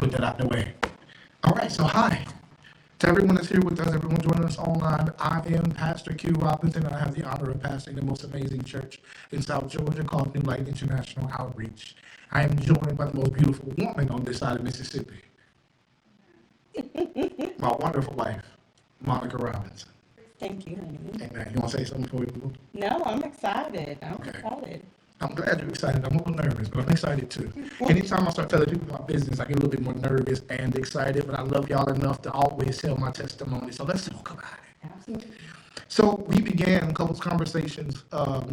put that out the way. All right, so hi. To everyone that's here with us, everyone joining us online, I am Pastor Q Robinson, and I have the honor of pastoring the most amazing church in South Georgia called New Light International Outreach. I am joined by the most beautiful woman on this side of Mississippi, my wonderful wife, Monica Robinson. Thank you, honey. Amen. You want to say something before we move? No, I'm excited. I'm Okay. excited. I'm glad you're excited. I'm a little nervous, but I'm excited too. Anytime I start telling people about business, I get a little bit more nervous and excited, but I love y'all enough to always tell my testimony. So let's talk about it. Absolutely. So we began couples conversations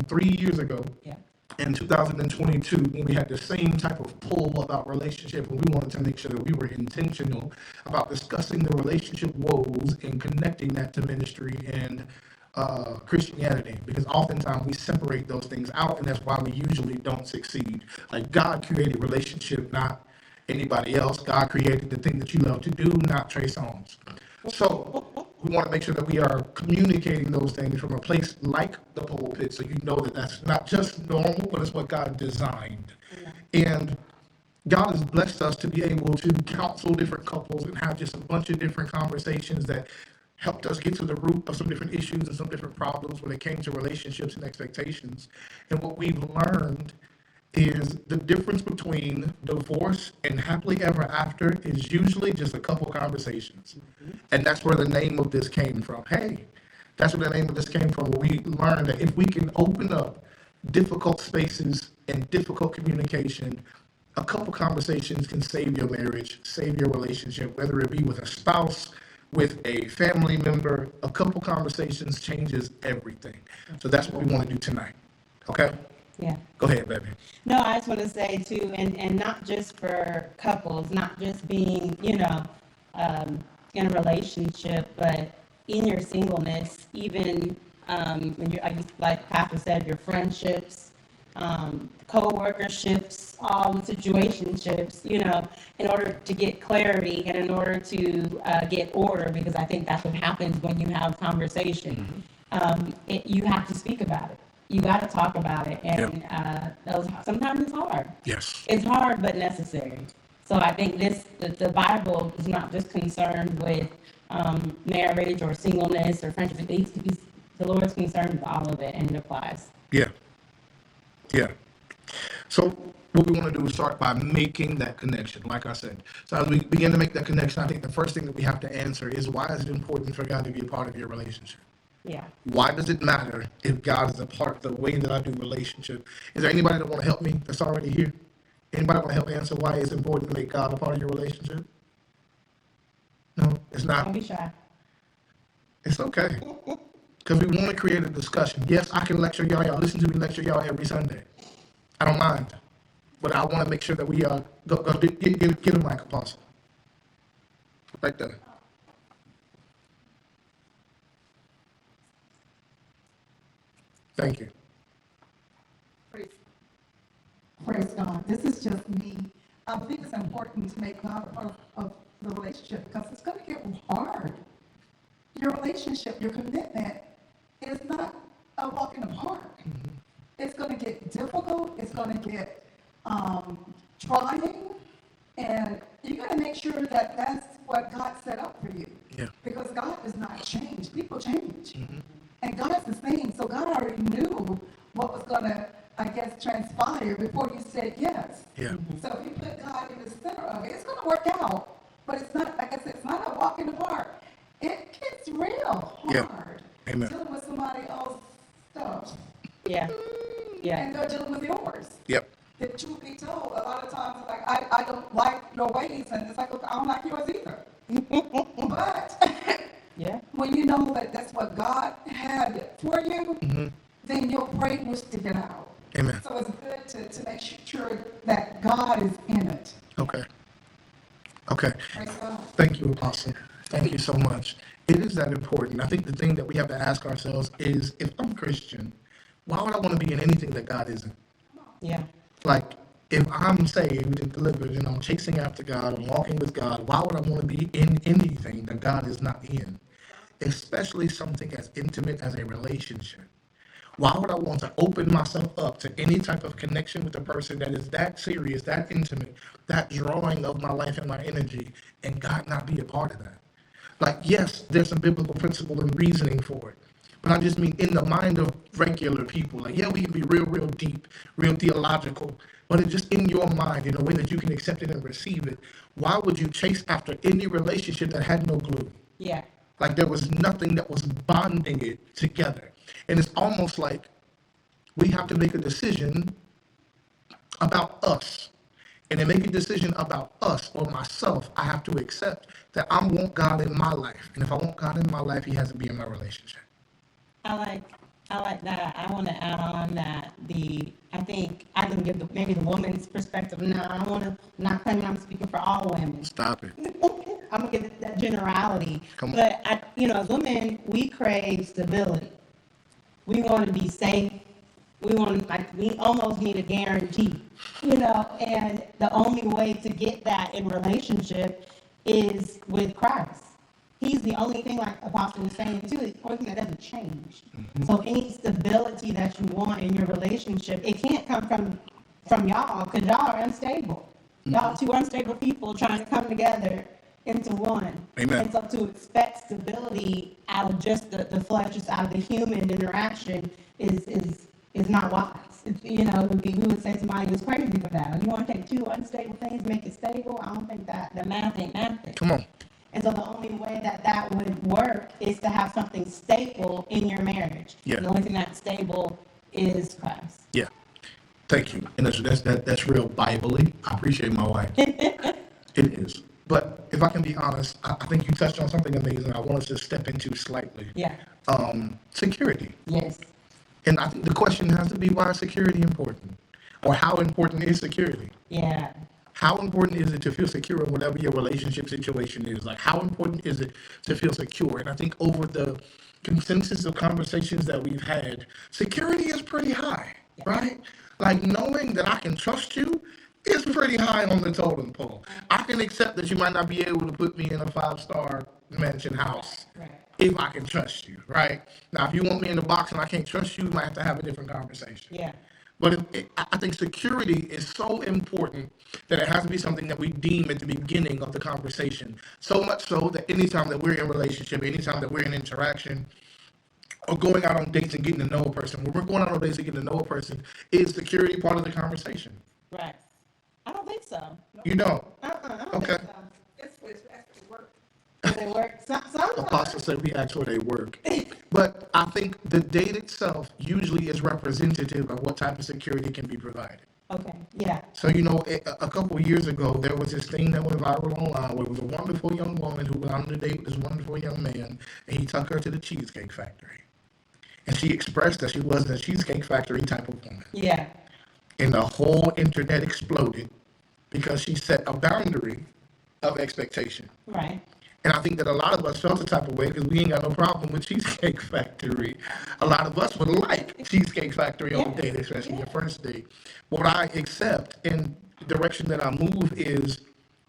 3 years ago Yeah. in 2022 when we had the same type of pull about relationship, and we wanted to make sure that we were intentional about discussing the relationship woes and connecting that to ministry and Christianity, because oftentimes we separate those things out, and that's why we usually don't succeed. Like, God created relationship, not anybody else. God created the thing that you love to do, not Trey Songz. So we want to make sure that we are communicating those things from a place like the pulpit, so you know that that's not just normal, but it's what God designed. And God has blessed us to be able to counsel different couples and have just a bunch of different conversations that helped us get to the root of some different issues and some different problems when it came to relationships and expectations. And what we've learned is the difference between divorce and happily ever after is usually just a couple conversations. And that's where the name of this came from. Hey, that's where the name of this came from. Where we learned that if we can open up difficult spaces and difficult communication, a couple conversations can save your marriage, save your relationship, whether it be with a spouse, with a family member. A couple conversations changes everything. So that's what we want to do tonight. Okay? Yeah. Go ahead, baby. No, I just want to say too, and not just for couples, not just being, in a relationship, but in your singleness, even when you're, like Pastor said, your friendships, co-workerships, all the situationships, in order to get clarity and in order to get order, because I think that's what happens when you have conversation. You have to speak about it. You got to talk about it, and sometimes it's hard. Yes. It's hard, but necessary. So I think the Bible is not just concerned with marriage or singleness or friendship. The Lord's concerned with all of it, and it applies. Yeah. Yeah. So what we want to do is start by making that connection, like I said. So as we begin to make that connection, I think the first thing that we have to answer is, why is it important for God to be a part of your relationship? Yeah. Why does it matter if God is a part of the way that I do relationship? Is there anybody that want to help me that's already here? Anybody want to help answer why it's important to make God a part of your relationship? No, it's not. Don't be shy. It's okay. Because we want to create a discussion. Yes, I can lecture y'all. Y'all listen to me lecture y'all every Sunday. I don't mind. But I want to make sure that we get a mic, Apostle. Right there. Thank you. Praise God. This is just me. I think it's important to make God a part of the relationship, because it's going to get hard. Your relationship, your commitment is not a walk in the park. It's going to get difficult. It's going to get trying. And you got to make sure that that's what God set up for you. Yeah. Because God does not change. People change. And God's the same. So God already knew what was going to, transpire before you said yes. Yeah. So if you put God in the center of it, it's going to work out. But it's not, like I said, it's not a walk in the park. It gets real hard. Yeah. Amen. Dealing with somebody else's stuff. Yeah. Yeah. And they're dealing with yours. Yep. The truth be told, a lot of times, like, I don't like your ways, and it's like, okay, I don't like yours either. But Yeah. when you know that that's what God had for you, then you'll pray and stick it out. Amen. So it's good to make sure that God is in it. Okay. Okay. Praise God. Thank you, Apostle. Thank you so much. It is that important. I think the thing that we have to ask ourselves is, if I'm Christian, why would I want to be in anything that God isn't? Yeah. Like, if I'm saved and delivered and I'm chasing after God, I'm walking with God, why would I want to be in anything that God is not in? Especially something as intimate as a relationship. Why would I want to open myself up to any type of connection with a person that is that serious, that intimate, that drawing of my life and my energy, and God not be a part of that? Like, yes, there's some biblical principle and reasoning for it. But I just mean in the mind of regular people. Like, yeah, we can be real, real deep, real theological, but it's just in your mind, in a way that you can accept it and receive it. Why would you chase after any relationship that had no glue? Yeah. Like, there was nothing that was bonding it together. And it's almost like we have to make a decision about us. And to make a decision about us or myself, I have to accept that I want God in my life. And if I want God in my life, He has to be in my relationship. I like I like that. I want to add on that I think I can give maybe the woman's perspective. Now I want to not claiming I'm speaking for all women. Stop it. I'm gonna give it that generality. Come on. But as women, we crave stability. We want to be safe. We almost need a guarantee, and the only way to get that in relationship is with Christ. He's the only thing, like Apostle was saying too, is the only thing that doesn't change. So any stability that you want in your relationship, it can't come from y'all, because y'all are unstable. Y'all two unstable people trying to come together into one. Amen. And so to expect stability out of just the flesh, just out of the human interaction is not wise. We would say somebody was crazy for that. You want to take two unstable things, make it stable? I don't think that the math ain't mathing. Come on. And so the only way that would work is to have something stable in your marriage. Yeah. The only thing that's stable is Christ. Yeah. Thank you. And that's real Bible-y. I appreciate my wife. It is. But if I can be honest, I think you touched on something amazing I want us to step into slightly. Yeah. Security. Yes. And I think the question has to be, why is security important? Or how important is security? Yeah. How important is it to feel secure in whatever your relationship situation is? Like, how important is it to feel secure? And I think over the consensus of conversations that we've had, security is pretty high, right? Like, knowing that I can trust you is pretty high on the totem pole. I can accept that you might not be able to put me in a 5-star mansion house. Right. If I can trust you, right? Now, if you want me in the box and I can't trust you, we might have to have a different conversation. Yeah. But I think security is so important that it has to be something that we deem at the beginning of the conversation. So much so that anytime that we're in relationship, anytime that we're in interaction, or going out on dates and getting to know a person, when we're going out on dates and getting to know a person, is security part of the conversation? Right. I don't think so. You don't? I don't Okay. think so. That's what it's actually work. Does it work? Sometimes. Apostle said we ask where they work. But I think the date itself usually is representative of what type of security can be provided. Okay. Yeah. So, a couple of years ago, there was this thing that went viral online where it was a wonderful young woman who went on a date with this wonderful young man, and he took her to the Cheesecake Factory. And she expressed that she wasn't a Cheesecake Factory type of woman. Yeah. And the whole internet exploded because she set a boundary of expectation. Right. And I think that a lot of us felt the type of way because we ain't got no problem with Cheesecake Factory. A lot of us would like Cheesecake Factory on a date, especially your first date. What I accept and the direction that I move is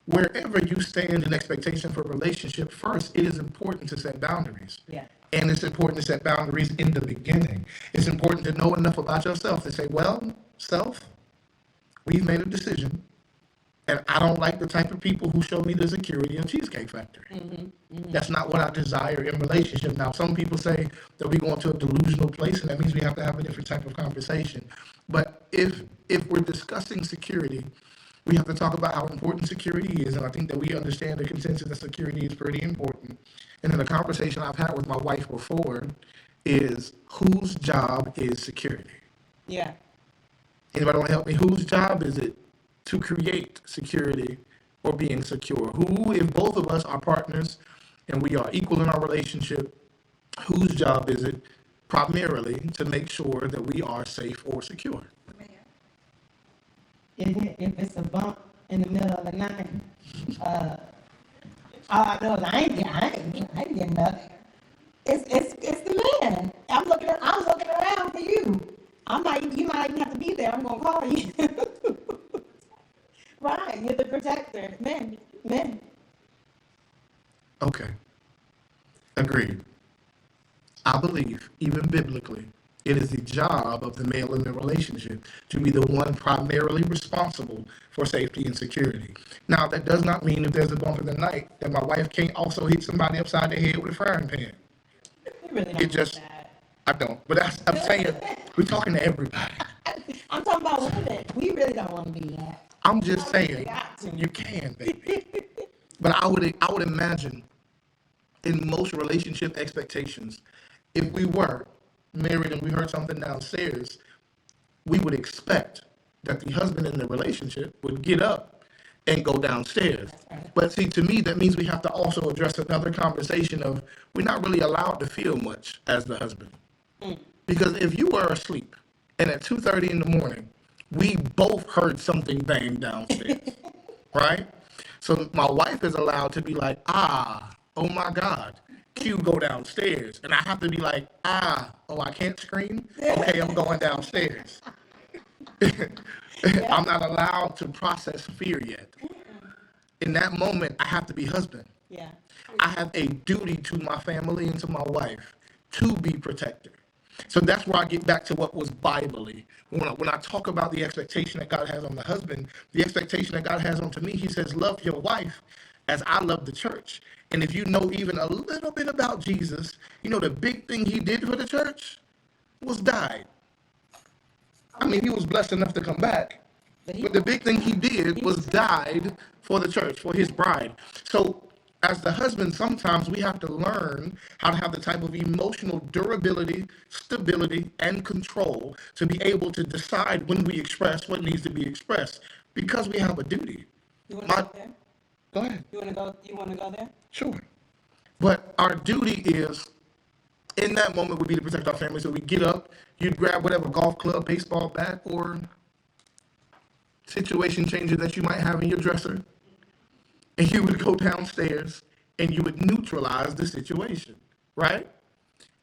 wherever you stand in expectation for a relationship, first, it is important to set boundaries. Yeah. And it's important to set boundaries in the beginning. It's important to know enough about yourself to say, well, self, we've made a decision. And I don't like the type of people who show me the security of Cheesecake Factory. That's not what I desire in relationship. Now, some people say that we go into a delusional place, and that means we have to have a different type of conversation. But if we're discussing security, we have to talk about how important security is, and I think that we understand the consensus that security is pretty important. And then the conversation I've had with my wife before is whose job is security? Yeah. Anybody want to help me? Whose job is it to create security or being secure? Who, if both of us are partners and we are equal in our relationship, whose job is it primarily to make sure that we are safe or secure? If it's a bump in the middle of the night, all I know is I ain't getting nothing. It's the man. I'm looking around for you. You might even have to be there. I'm gonna call you. Right, you're the protector. Men. Okay. Agreed. I believe, even biblically, It is the job of the male in the relationship to be the one primarily responsible for safety and security. Now, that does not mean if there's a bump in the night that my wife can't also hit somebody upside the head with a frying pan. We really don't It just, do that. I don't. But I'm saying, we're talking to everybody. I'm talking about women. We really don't want to do that. I'm just We saying, got to. you can, baby. But I would imagine in most relationship expectations, if we were married and we heard something downstairs, we would expect that the husband in the relationship would get up and go downstairs. right. But see, to me, that means we have to also address another conversation of we're not really allowed to feel much as the husband. Because if you were asleep and at 2:30 in the morning, we both heard something bang downstairs, right? So my wife is allowed to be like, oh my God, Q, go downstairs. And I have to be like, oh, I can't scream? Okay, I'm going downstairs. I'm not allowed to process fear yet. In that moment, I have to be husband. Yeah. I have a duty to my family and to my wife to be protector. So that's where I get back to what was biblically. When I talk about the expectation that God has on the husband, the expectation that God has onto me, he says, love your wife as I love the church. And if you know even a little bit about Jesus, you know the big thing he did for the church was died. I mean, he was blessed enough to come back, but the big thing he did was died for the church, for his bride. So as the husband, sometimes we have to learn how to have the type of emotional durability, stability, and control to be able to decide when we express what needs to be expressed because we have a duty. You want to My- go there? Go ahead. You want to go there? Sure. But our duty is, in that moment, would be to protect our family. So we get up, you'd grab whatever golf club, baseball bat, or situation changer that you might have in your dresser, and you would go downstairs and you would neutralize the situation, right?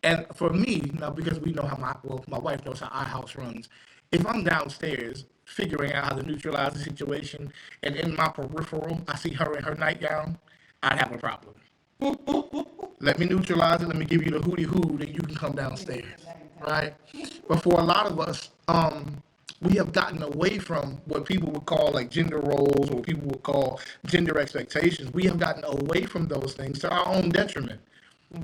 And for me, now because we know how my wife knows how our house runs, if I'm downstairs figuring out how to neutralize the situation and in my peripheral I see her in her nightgown, I'd have a problem. Let me neutralize it, let me give you the hootie hoo, then you can come downstairs, right? But for a lot of us, we have gotten away from what people would call like gender roles or what people would call gender expectations. We have gotten away from those things to our own detriment.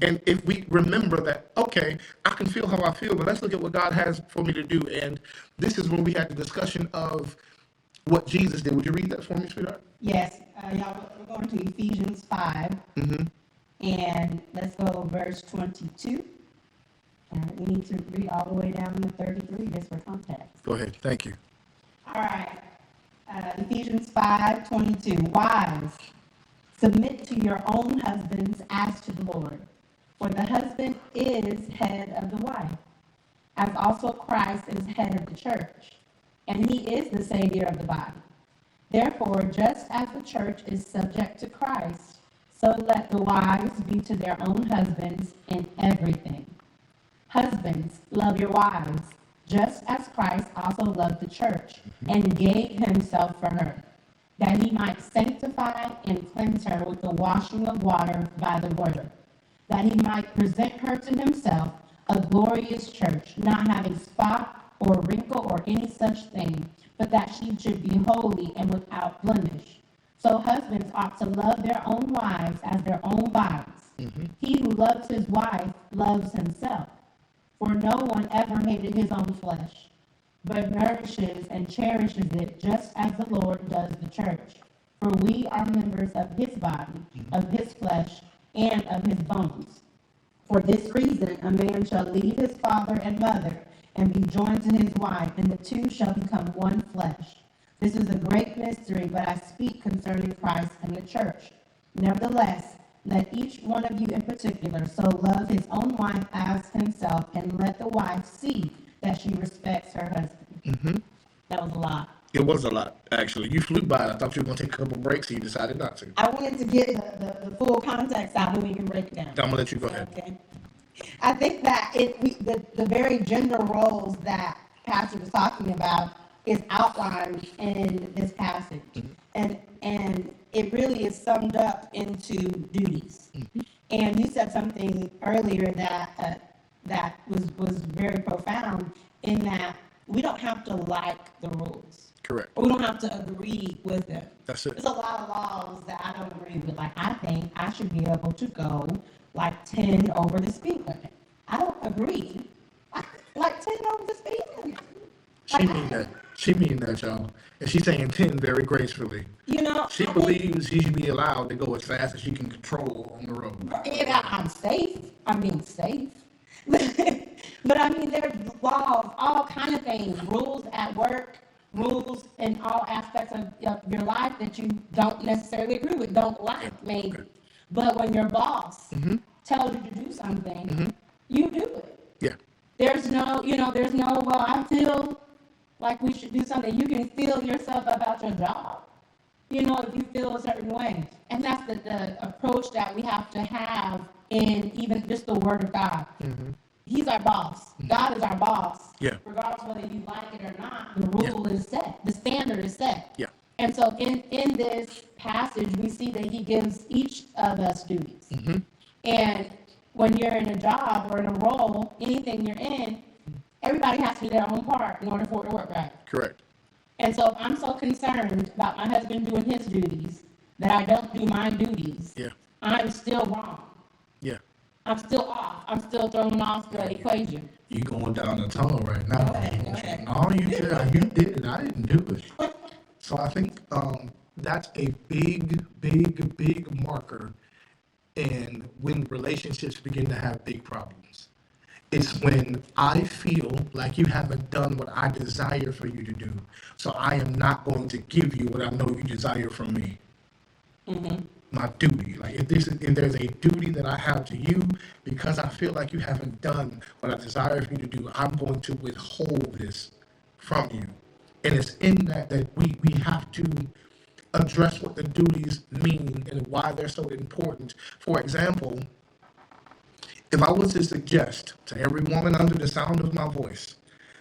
And if we remember that, okay, I can feel how I feel, but let's look at what God has for me to do. And this is when we had the discussion of what Jesus did. Would you read that for me, sweetheart? Yes, y'all, we're going to Ephesians 5. And let's go verse 22. We need to read all the way down to 33 just for context. Go ahead. Thank you. All right. Ephesians 5:22. Wives, submit to your own husbands as to the Lord. For the husband is head of the wife, as also Christ is head of the church, and he is the Savior of the body. Therefore, just as the church is subject to Christ, so let the wives be to their own husbands in everything. Husbands, love your wives, just as Christ also loved the church and gave himself for her, that he might sanctify and cleanse her with the washing of water by the word, that he might present her to himself a glorious church, not having spot or wrinkle or any such thing, but that she should be holy and without blemish. So husbands ought to love their own wives as their own bodies. He who loves his wife loves himself. For no one ever hated his own flesh, but nourishes and cherishes it just as the Lord does the church. For we are members of his body, of his flesh, and of his bones. For this reason, a man shall leave his father and mother and be joined to his wife, and the two shall become one flesh. This is a great mystery, but I speak concerning Christ and the church. Nevertheless, let each one of you in particular so love his own wife as himself, and let the wife see that she respects her husband. That was a lot. It was a lot, actually. You flew by it. I thought you were going to take a couple breaks, and you decided not to. I wanted to get the full context out, and we can break it down. I'm going to let you go ahead. Okay. I think that the very gender roles that Pastor was talking about is outlined in this passage. And it really is summed up into duties. And you said something earlier that that was very profound in that we don't have to like the rules. Correct. We don't have to agree with them. That's it. There's a lot of laws that I don't agree with. Like, I think I should be able to go like 10 over the speed limit. I don't agree. Like 10 over the speed limit. She mean that. She mean that, y'all. And she's saying 10 very gracefully. You know, She I think- believes she should be allowed to go as fast as she can control on the road. Yeah, I'm safe. I'm being safe. But I mean, there's laws, all kind of things, rules at work, rules in all aspects of your life that you don't necessarily agree with, don't like maybe. But when your boss tells you to do something, you do it. Yeah. There's no, well, I feel like we should do something. You can feel yourself about your job, if you feel a certain way. And that's the approach that we have to have in even just the Word of God. He's our boss. God is our boss. Yeah. Regardless whether you like it or not, the rule is set. The standard is set. Yeah. And so in this passage, we see that he gives each of us duties. And when you're in a job or in a role, anything you're in, everybody has to do their own part in order for it to work right. Correct. And so if I'm so concerned about my husband doing his duties that I don't do my duties, Yeah. I'm still wrong. Yeah. I'm still off. I'm still throwing off the equation. You going down the tunnel right now. Go ahead. No, you did it. I didn't do it. So I think that's a big marker in when relationships begin to have big problems. It's when I feel like you haven't done what I desire for you to do. So I am not going to give you what I know you desire from me. My duty. Like if there's a duty that I have to you because I feel like you haven't done what I desire for you to do, I'm going to withhold this from you. And it's in that we have to address what the duties mean and why they're so important. For example, if I was to suggest to every woman under the sound of my voice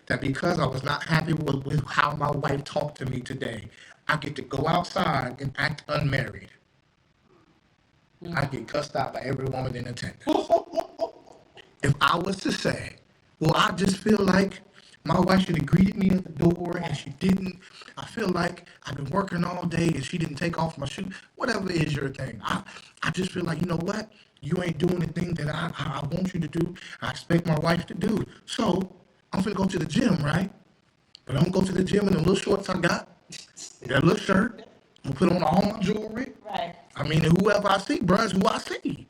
that because I was not happy with how my wife talked to me today, I get to go outside and act unmarried, I get cussed out by every woman in attendance. If I was to say, well, I just feel like my wife should have greeted me at the door and she didn't. I feel like I've been working all day and she didn't take off my shoe. Whatever is your thing. I just feel like, you know what? You ain't doing the thing that I want you to do. I expect my wife to do. So I'm finna go to the gym, right? But I'm gonna go to the gym in the little shorts I got, that little shirt. I'm gonna put on all my jewelry. Right. I mean, whoever I see, bruh, is who I see.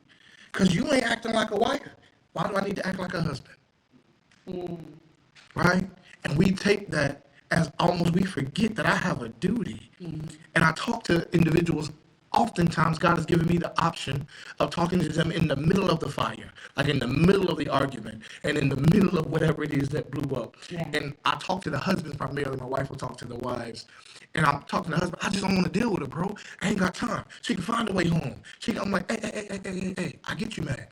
Because you ain't acting like a wife. Why do I need to act like a husband? Right? And we take that as almost we forget that I have a duty. And I talk to individuals, oftentimes God has given me the option of talking to them in the middle of the fire, like in the middle of the argument, and in the middle of whatever it is that blew up. Yeah. And I talk to the husbands primarily, my wife will talk to the wives. And I'm talking to the husband, I just don't want to deal with her, bro. I ain't got time. She can find a way home. I'm like, hey, I get you mad.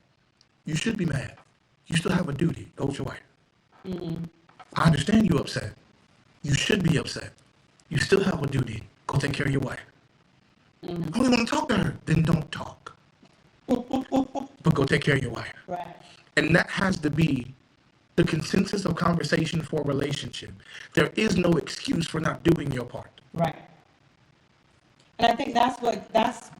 You should be mad. You still have a duty. Go with your wife. I understand you upset. You should be upset. You still have a duty. Go take care of your wife. I only want to talk to her. Then don't talk. But go take care of your wife. Right. And that has to be the consensus of conversation for a relationship. There is no excuse for not doing your part. Right. And I think that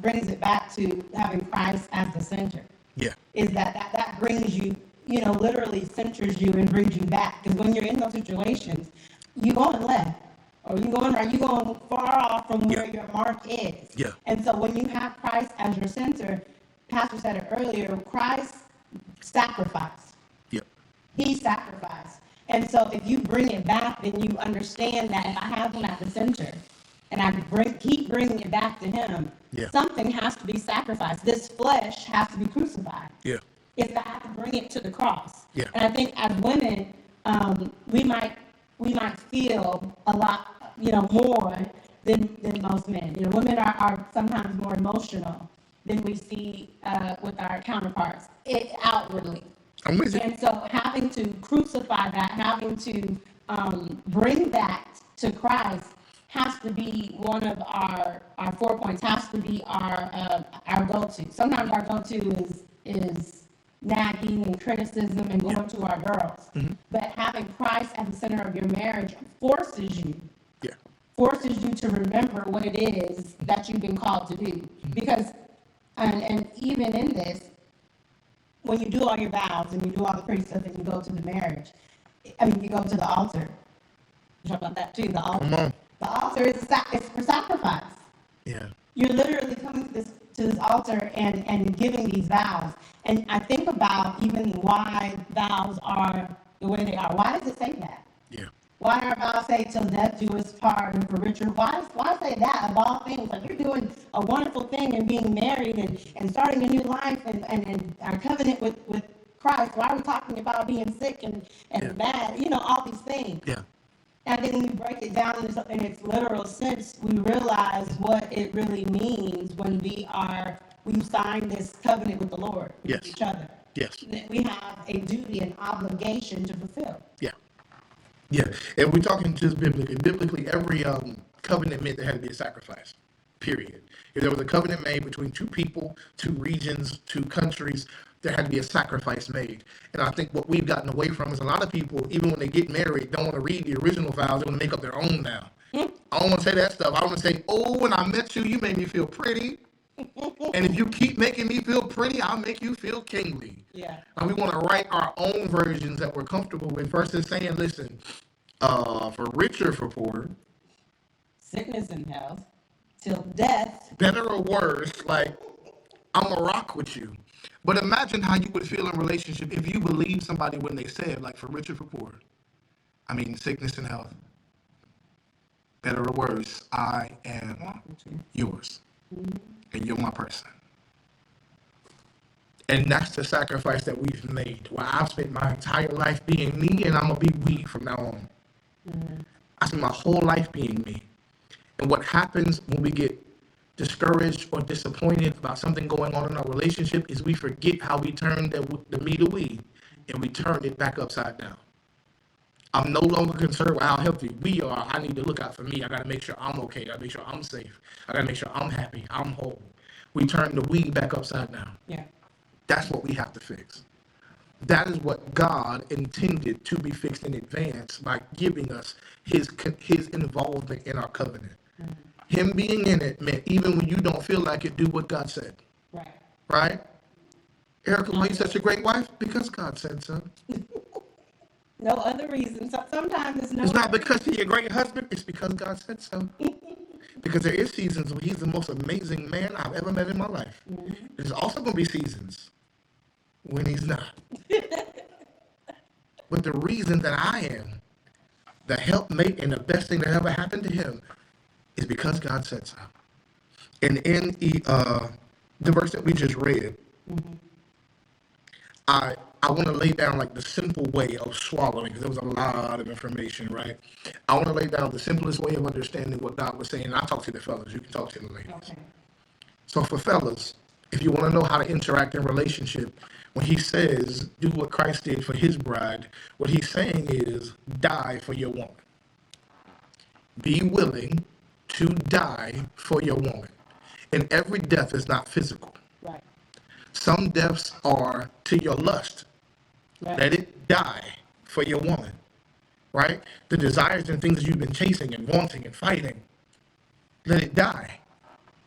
brings it back to having Christ as the center. Yeah. Is that brings you, literally centers you and brings you back. Because when you're in those situations, you going left or you going right, you going far off from where your mark is. Yeah. And so when you have Christ as your center, Pastor said it earlier, Christ sacrificed. Yeah. He sacrificed. And so if you bring it back, then you understand that if I have him at the center and I keep bringing it back to him, something has to be sacrificed. This flesh has to be crucified. Yeah. If I have to bring it to the cross. Yeah. And I think as women, we might feel a lot, more than most men. Women are sometimes more emotional than we see with our counterparts outwardly. I'm with you. And so having to crucify that, having to bring that to Christ has to be one of our 4 points, has to be our go-to. Sometimes our go-to is nagging and criticism and going to our girls. But having Christ at the center of your marriage forces you Yeah. to remember what it is that you've been called to do. Because, and even in this, when you do all your vows and you do all the pretty stuff and you go to the marriage, you go to the altar. You talk about that too, the altar. Come on. The altar is it's for sacrifice. Yeah. You're literally coming to this altar and giving these vows. And I think about even why vows are the way they are. Why does it say that? Yeah. Why do our vows say till death do us part and for richer? Why say that of all things? Like you're doing a wonderful thing and being married and starting a new life and our covenant with Christ. Why are we talking about being sick and Yeah. bad? You know, all these things. Yeah. And then when you break it down in its literal sense, we realize what it really means when we sign this covenant with the Lord, with Yes. each other. Yes. That we have a duty and obligation to fulfill. Yeah. Yeah. And we're talking just biblically. Biblically, every covenant meant there had to be a sacrifice. Period. If there was a covenant made between two people, two regions, two countries, there had to be a sacrifice made. And I think what we've gotten away from is a lot of people, even when they get married, don't want to read the original vows. They want to make up their own now. I don't want to say that stuff. I want to say, oh, when I met you, you made me feel pretty. And if you keep making me feel pretty, I'll make you feel kingly. Yeah. And we want to write our own versions that we're comfortable with versus saying, listen, for richer, for poorer, Sickness and health, till death. better or worse, like, I'm going to rock with you. But imagine how you would feel in a relationship if you believed somebody when they said, like, for richer, for poorer. I mean, sickness and health. Better or worse, I am yours. And you're my person. And that's the sacrifice that we've made. Well, I've spent my entire life being me, and I'm going to be we from now on. I spent my whole life being me. And what happens when we get discouraged or disappointed about something going on in our relationship is we forget how we turned the me to we, and we turned it back upside down. I'm no longer concerned with how healthy we are. I need to look out for me. I got to make sure I'm okay. I got to make sure I'm safe. I got to make sure I'm happy. I'm whole. We turn the we back upside down. Yeah. That's what we have to fix. That is what God intended to be fixed in advance by giving us his involvement in our covenant. Him being in it meant even when you don't feel like it, do what God said. Right. Right? Erica, why are you such a great wife? Because God said so. No other reason. So sometimes it's no. It's not because he's a great husband. It's because God said so. Because there is seasons where he's the most amazing man I've ever met in my life. There's also going to be seasons when he's not. But the reason that I am the helpmate and the best thing that ever happened to him is because God said so. And in the verse that we just read, I want to lay down like the simple way of swallowing, because there was a lot of information, right? I want to lay down the simplest way of understanding what God was saying. I'll talk to the fellas. You can talk to the ladies. Okay. So for fellas, if you want to know how to interact in relationship, when he says, do what Christ did for his bride, what he's saying is die for your woman. Be willing to die for your woman. And every death is not physical. Right. Some deaths are to your lust. Right. Let it die for your woman, right? The desires and things that you've been chasing and wanting and fighting, let it die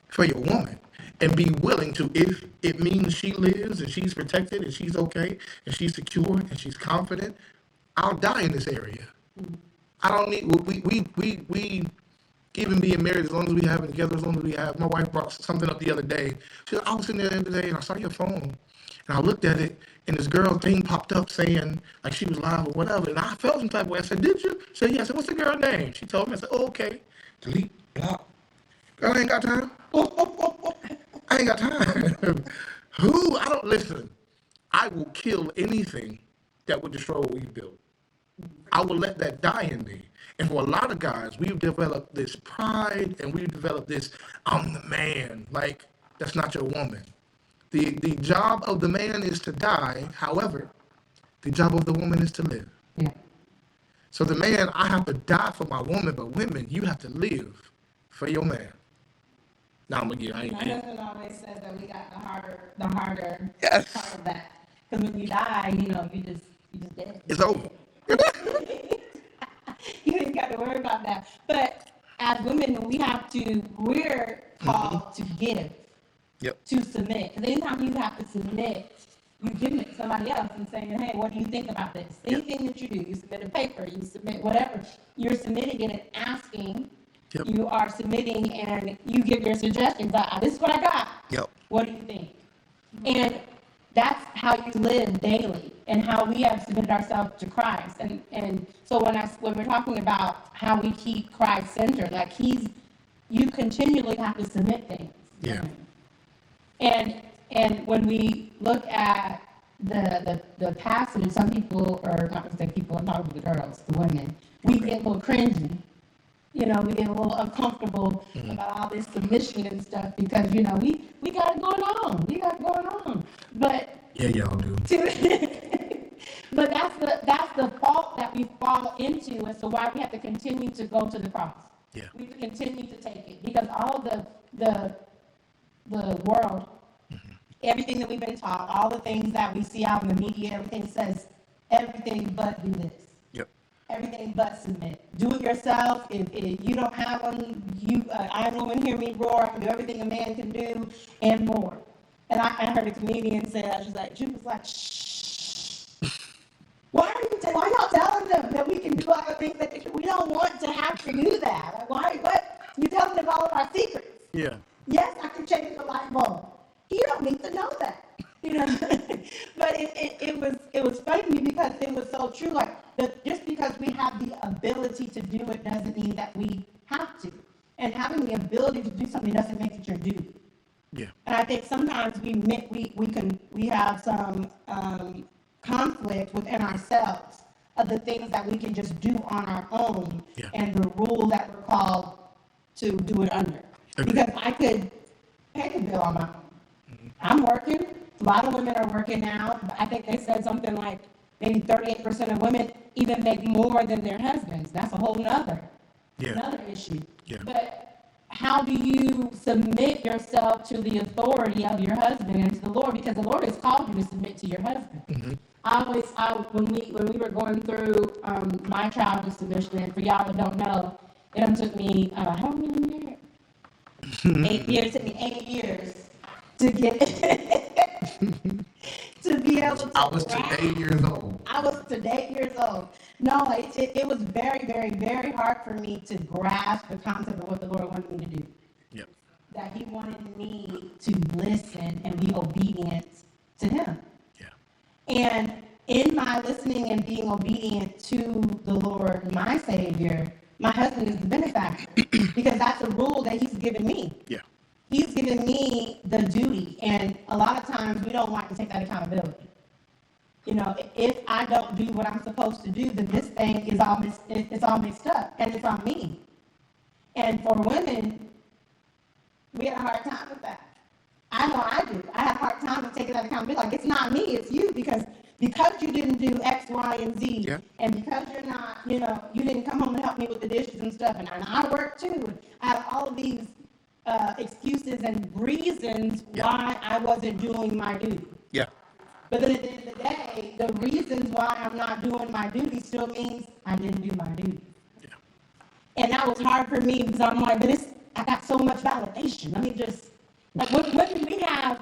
for your woman. And be willing to, if it means she lives and she's protected and she's okay and she's secure and she's confident, I'll die in this area. I don't need, we even being married, as long as we have it together, as long as we have, my wife brought something up the other day. She said, I was sitting there the other day and I saw your phone. And I looked at it and this girl thing popped up saying like she was live or whatever. And I felt some type of way. I said, did you? She said, yeah. I said, what's the girl name? She told me. I said, oh, okay. Delete, block. Girl, I ain't got time. I ain't got time. Who? I don't listen. I will kill anything that would destroy what we've built. I will let that die in me. And for a lot of guys, we've developed this pride and we've developed this, I'm the man. Like, that's not your woman. The job of the man is to die. However, the job of the woman is to live. Yeah. So the man, I have to die for my woman, but women, you have to live for your man. Now I'm gonna get. My husband always says that we got the harder Yes. part of that. Because when you die, you know, you just dead. It's over. You ain't got to worry about that. But as women, we're called to give, Yep. to submit. Because anytime you have to submit, you give it to somebody else and saying, hey, what do you think about this? Anything that you do, you submit a paper, you submit whatever, you're submitting it and asking. Yep. You are submitting and you give your suggestions. This is what I got. Yep. What do you think? And that's how you live daily and how we have submitted ourselves to Christ. And so when we're talking about how we keep Christ centered, like you continually have to submit things. Yeah. And when we look at the passage, some people, or not to say people, I'm talking about the girls, the women, we get a little cringy. You know, we get a little uncomfortable about all this submission and stuff because, you know, we got it going on. We got it going on. But Yeah, y'all do. but that's the fault that we fall into as to why we have to continue to go to the cross. Yeah. We have to continue to take it because all the world, everything that we've been taught, all the things that we see out in the media, everything says everything but do this. Yep. Everything but submit. Do it yourself. If you don't have them, I know and hear me roar. I can do everything a man can do and more. And I heard a comedian say that. She was like, shh. Why y'all telling them that we can do all the things that we don't want to have to do that? Like, what? You telling them all of our secrets. Yeah. Yes, I can change the light bulb. You don't need to know that. You know, but it was funny to me because it was so true. Like just because we have the ability to do it doesn't mean that we have to. And having the ability to do something doesn't make it your duty. Yeah. And I think sometimes we have some conflict within ourselves of the things that we can just do on our own, Yeah. and the rule that we're called to do it under. Agreed. Because I could pay the bill on my own. I'm working. A lot of women are working now. I think they said something like maybe 38% of women even make more than their husbands. That's a whole nother issue. Yeah. But how do you submit yourself to the authority of your husband and to the Lord? Because the Lord has called you to submit to your husband. When we were going through my trial of submission, and for y'all that don't know, it took me how long have you been married? 8 years. It took me 8 years to get to be able to. I was today years old. I was today years old. No, it was very, very, very hard for me to grasp the concept of what the Lord wanted me to do. Yep. That He wanted me to listen and be obedient to Him. Yeah. And in my listening and being obedient to the Lord, my Savior, my husband is the benefactor because that's a rule that He's given me. Yeah. He's given me the duty, and a lot of times we don't like to take that accountability. You know, if I don't do what I'm supposed to do, then this thing is all mixed up, and it's on me. And for women, we have a hard time with that. I know I do. I have a hard time with taking that accountability. Like, it's not me, it's you, because you didn't do X, Y, and Z, Yeah. and because you're not, you didn't come home and help me with the dishes and stuff, and I work too. And I have all of these excuses and reasons why I wasn't doing my duty. Yeah. But then at the end of the day, the reasons why I'm not doing my duty still means I didn't do my duty. Yeah. And that was hard for me because I'm like, I got so much validation. Let me just, like, what do we have,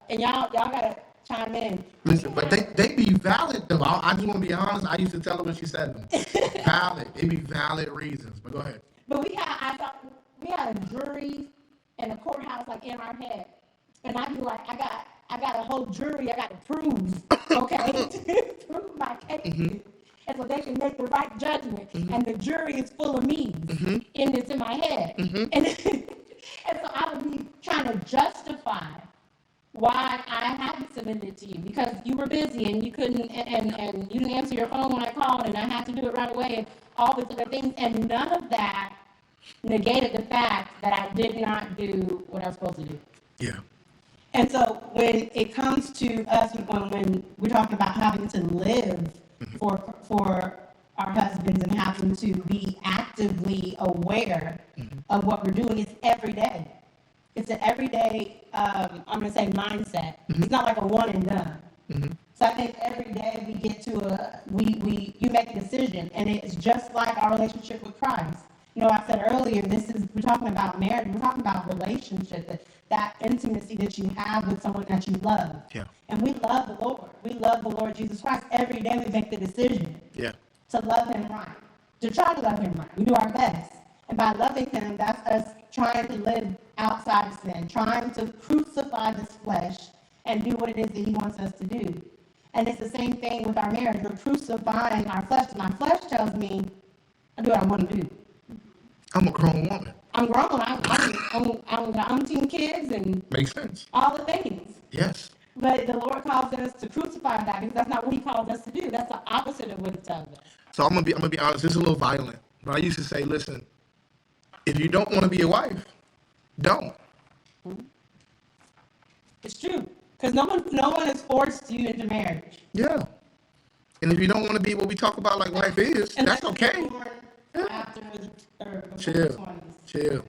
and y'all gotta chime in. Listen, but they be valid though. I just want to be honest. I used to tell her when she said them. Valid. They be valid reasons. But go ahead. But we had a jury and a courthouse like in our head. And I'd be like, I got a whole jury I got to prove, okay, to prove my case. And so they can make the right judgment. And the jury is full of me's in my head. And so I would be trying to justify why I hadn't submitted to you because you were busy and you couldn't, and you didn't answer your phone when I called and I had to do it right away and all these other things. And none of that negated the fact that I did not do what I was supposed to do. Yeah. And so when it comes to us, when we're talking about having to live for our husbands and having to be actively aware of what we're doing, it's every day. It's an everyday, I'm going to say mindset. It's not like a one and done. So I think every day we get to you make a decision, and it's just like our relationship with Christ. You know, I said earlier, we're talking about marriage, we're talking about relationship, that intimacy that you have with someone that you love. Yeah. And we love the Lord. We love the Lord Jesus Christ. Every day we make the decision Yeah. to love him right, to try to love him right. We do our best. And by loving him, that's us trying to live outside of sin, trying to crucify this flesh and do what it is that he wants us to do. And it's the same thing with our marriage. We're crucifying our flesh. My flesh tells me, I do what I want to do. I'm a grown woman. I'm grown. I'm got umpteen kids and Makes sense. all the things. Yes. But the Lord calls us to crucify that because that's not what he calls us to do. That's the opposite of what he tells us. So I'm gonna be honest. This is a little violent, but I used to say, listen, if you don't want to be a wife, don't. It's true. Because no one has forced you into marriage. Yeah. And if you don't want to be what we talk about like life is, that's okay. After or before Chill. the 20s. Chill.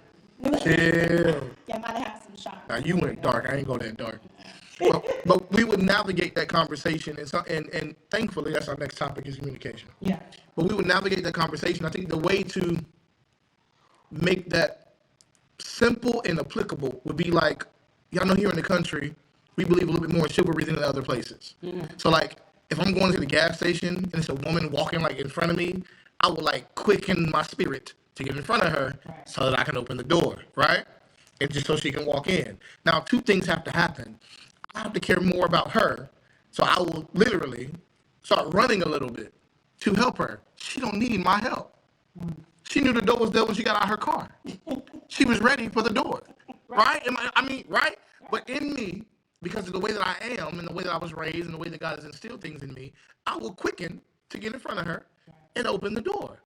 Chill. Yeah, I might have some shots. Now you went dark. I ain't go that dark. But we would navigate that conversation, and thankfully that's our next topic is communication. Yeah. But we would navigate that conversation. I think the way to make that simple and applicable would be like, y'all know here in the country, we believe a little bit more in chivalry than in other places. So like, if I'm going to the gas station and it's a woman walking like in front of me, I will like quicken my spirit to get in front of her so that I can open the door, right? And just so she can walk in. Now, two things have to happen. I have to care more about her, so I will literally start running a little bit to help her. She don't need my help. She knew the door was there when she got out of her car. She was ready for the door, right? Right? But in me, because of the way that I am and the way that I was raised and the way that God has instilled things in me, I will quicken to get in front of her and open the door.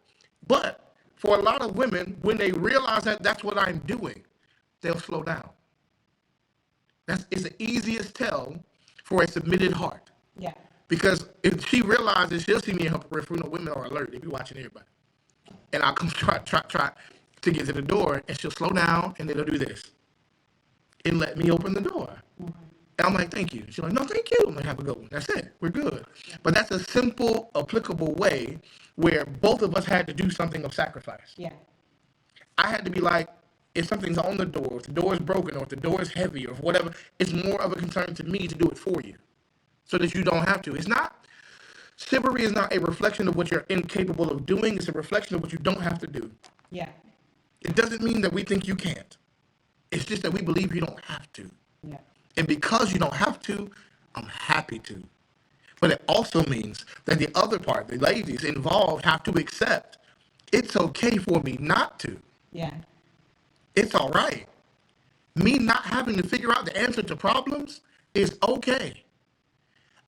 But for a lot of women, when they realize that that's what I'm doing, they'll slow down. It's the easiest tell for a submitted heart. Yeah. Because if she realizes, she'll see me in her peripheral. You know, women are alert. They be watching everybody. And I'll come try to get to the door, and she'll slow down, and then they'll do this. And let me open the door. And I'm like, thank you. She's like, no, thank you. I'm like, have a good one. That's it. We're good. But that's a simple, applicable way where both of us had to do something of sacrifice. Yeah. I had to be like, if something's on the door, if the door is broken, or if the door is heavy, or whatever, it's more of a concern to me to do it for you so that you don't have to. Chivalry is not a reflection of what you're incapable of doing. It's a reflection of what you don't have to do. Yeah. It doesn't mean that we think you can't. It's just that we believe you don't have to. Yeah. And because you don't have to, I'm happy to. But it also means that the other part, the ladies involved, have to accept it's okay for me not to. Yeah. It's all right. Me not having to figure out the answer to problems is okay.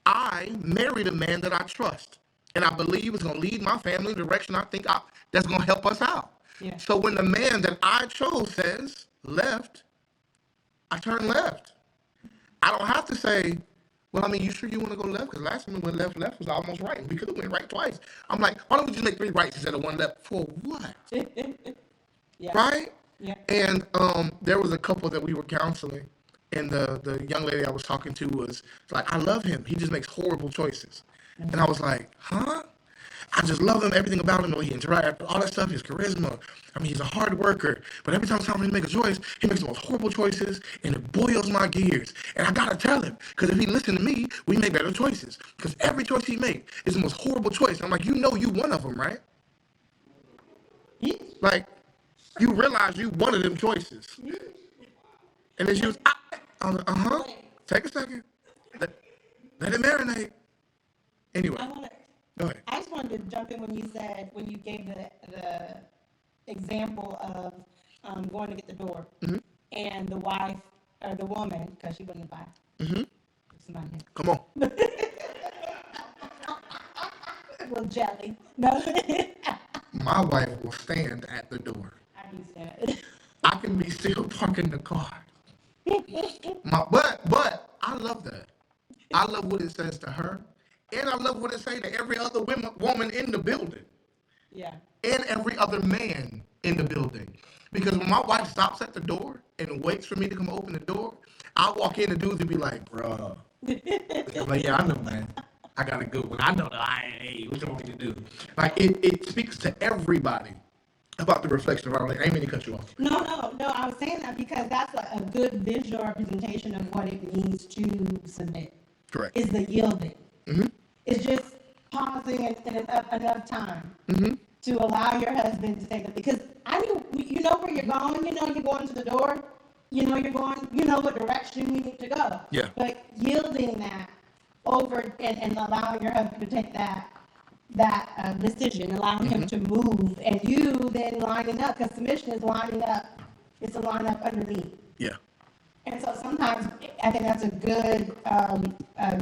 I married a man that I trust, and I believe is going to lead my family in the direction I think that's going to help us out. Yeah. So when the man that I chose says left, I turn left. I don't have to say, well, I mean, you sure you want to go left? Because last time we went left was almost right. We could have went right twice. I'm like, why don't we just make 3 rights instead of 1 left? For what? Yeah. Right? Yeah. And there was a couple that we were counseling, and the young lady I was talking to was like, I love him. He just makes horrible choices. And I was like, huh? I just love him, everything about him, the way he interacts, all that stuff, his charisma. I mean, he's a hard worker, but every time it's time for him to make a choice, he makes the most horrible choices, and it boils my gears. And I gotta tell him, because if he listened to me, we make better choices. Because every choice he makes is the most horrible choice. And I'm like, you know you one of them, right? Like, you realize you one of them choices. And then she was, I was like, uh-huh, take a second. Let it marinate. Anyway, go ahead. I just wanted to jump in when you gave the example of going to get the door, and the wife or the woman, because she wasn't by. It's my name. Come on. Well, jelly. No. My wife will stand at the door. I do that. I can be still parking the car. But I love that. I love what it says to her. And I love what it says to every other woman in the building. Yeah. And every other man in the building. Because when my wife stops at the door and waits for me to come open the door, I walk in and dudes will be like, bruh, I'm like, yeah, I know, man. I got a good one. I know that hey, what you want me to do? Like, it speaks to everybody about the reflection of our life. I ain't mean to cut you off. No, I was saying that because that's a good visual representation of what it means to submit. Correct. Is the yielding. Mm-hmm. It's just pausing and enough time Mm-hmm. to allow your husband to take it. Because you know where you're going, you know you're going to the door, you know you're going, you know what direction you need to go. Yeah. But yielding that over and allowing your husband to take that decision, allowing him to move, and you then lining up, because submission is lining up. It's a line up underneath. Yeah. And so sometimes I think that's a good,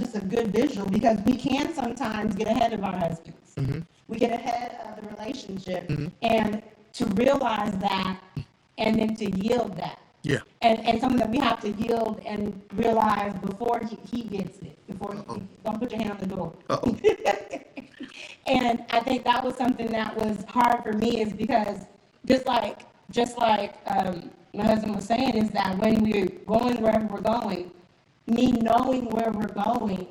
just a good visual, because we can sometimes get ahead of our husbands. Mm-hmm. We get ahead of the relationship, and to realize that, and then to yield that. Yeah. And something that we have to yield and realize before he gets it, before don't put your hand on the door. Uh-oh. And I think that was something that was hard for me, is because just like my husband was saying, is that when we're going wherever we're going, me knowing where we're going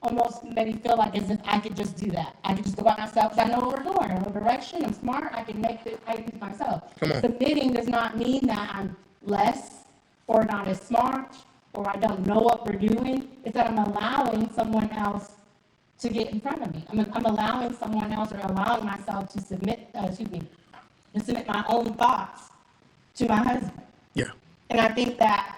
almost made me feel like as if I could just do that. I could just go by myself, because I know where we're going. I know the direction. I'm smart. I can make it. I can do it myself. Come on. Submitting does not mean that I'm less or not as smart or I don't know what we're doing. It's that I'm allowing someone else to get in front of me. I'm allowing someone else, or allowing myself to submit my own thoughts to my husband. Yeah. And I think that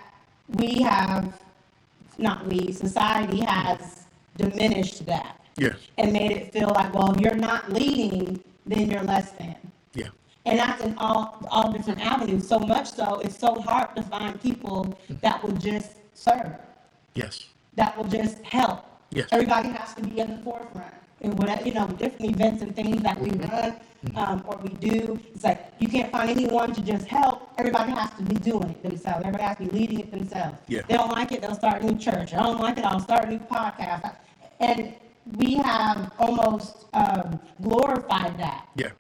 society has diminished that Yeah. and made it feel like, well, if you're not leading, then you're less than. Yeah. And that's in all different avenues. So much so, it's so hard to find people that will just serve, Yes. that will just help. Yes. Everybody has to be in the forefront. And whatever, different events and things that we run or we do, it's like you can't find anyone to just help. Everybody has to be doing it themselves. Everybody has to be leading it themselves. Yeah. They don't like it, they'll start a new church. I don't like it, I'll start a new podcast. And we have almost glorified that. Yeah.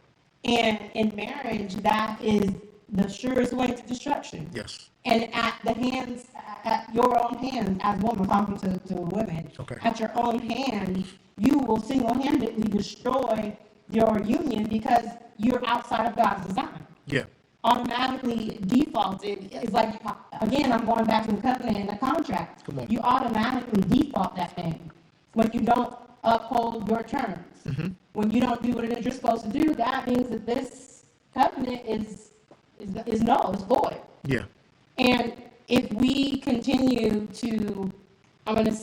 And in marriage, that is the surest way to destruction. Yes. And at your own hands, as women, talking to women, Okay. at your own hands, you will single-handedly destroy your union because you're outside of God's design. Yeah. Automatically defaulted. It's like, again, I'm going back to the covenant and the contract. Come on. You automatically default that thing when you don't uphold your terms. Mm-hmm. When you don't do what it is you're supposed to do, that means that this covenant is null, it's void. Yeah. And if we continue to, I guess,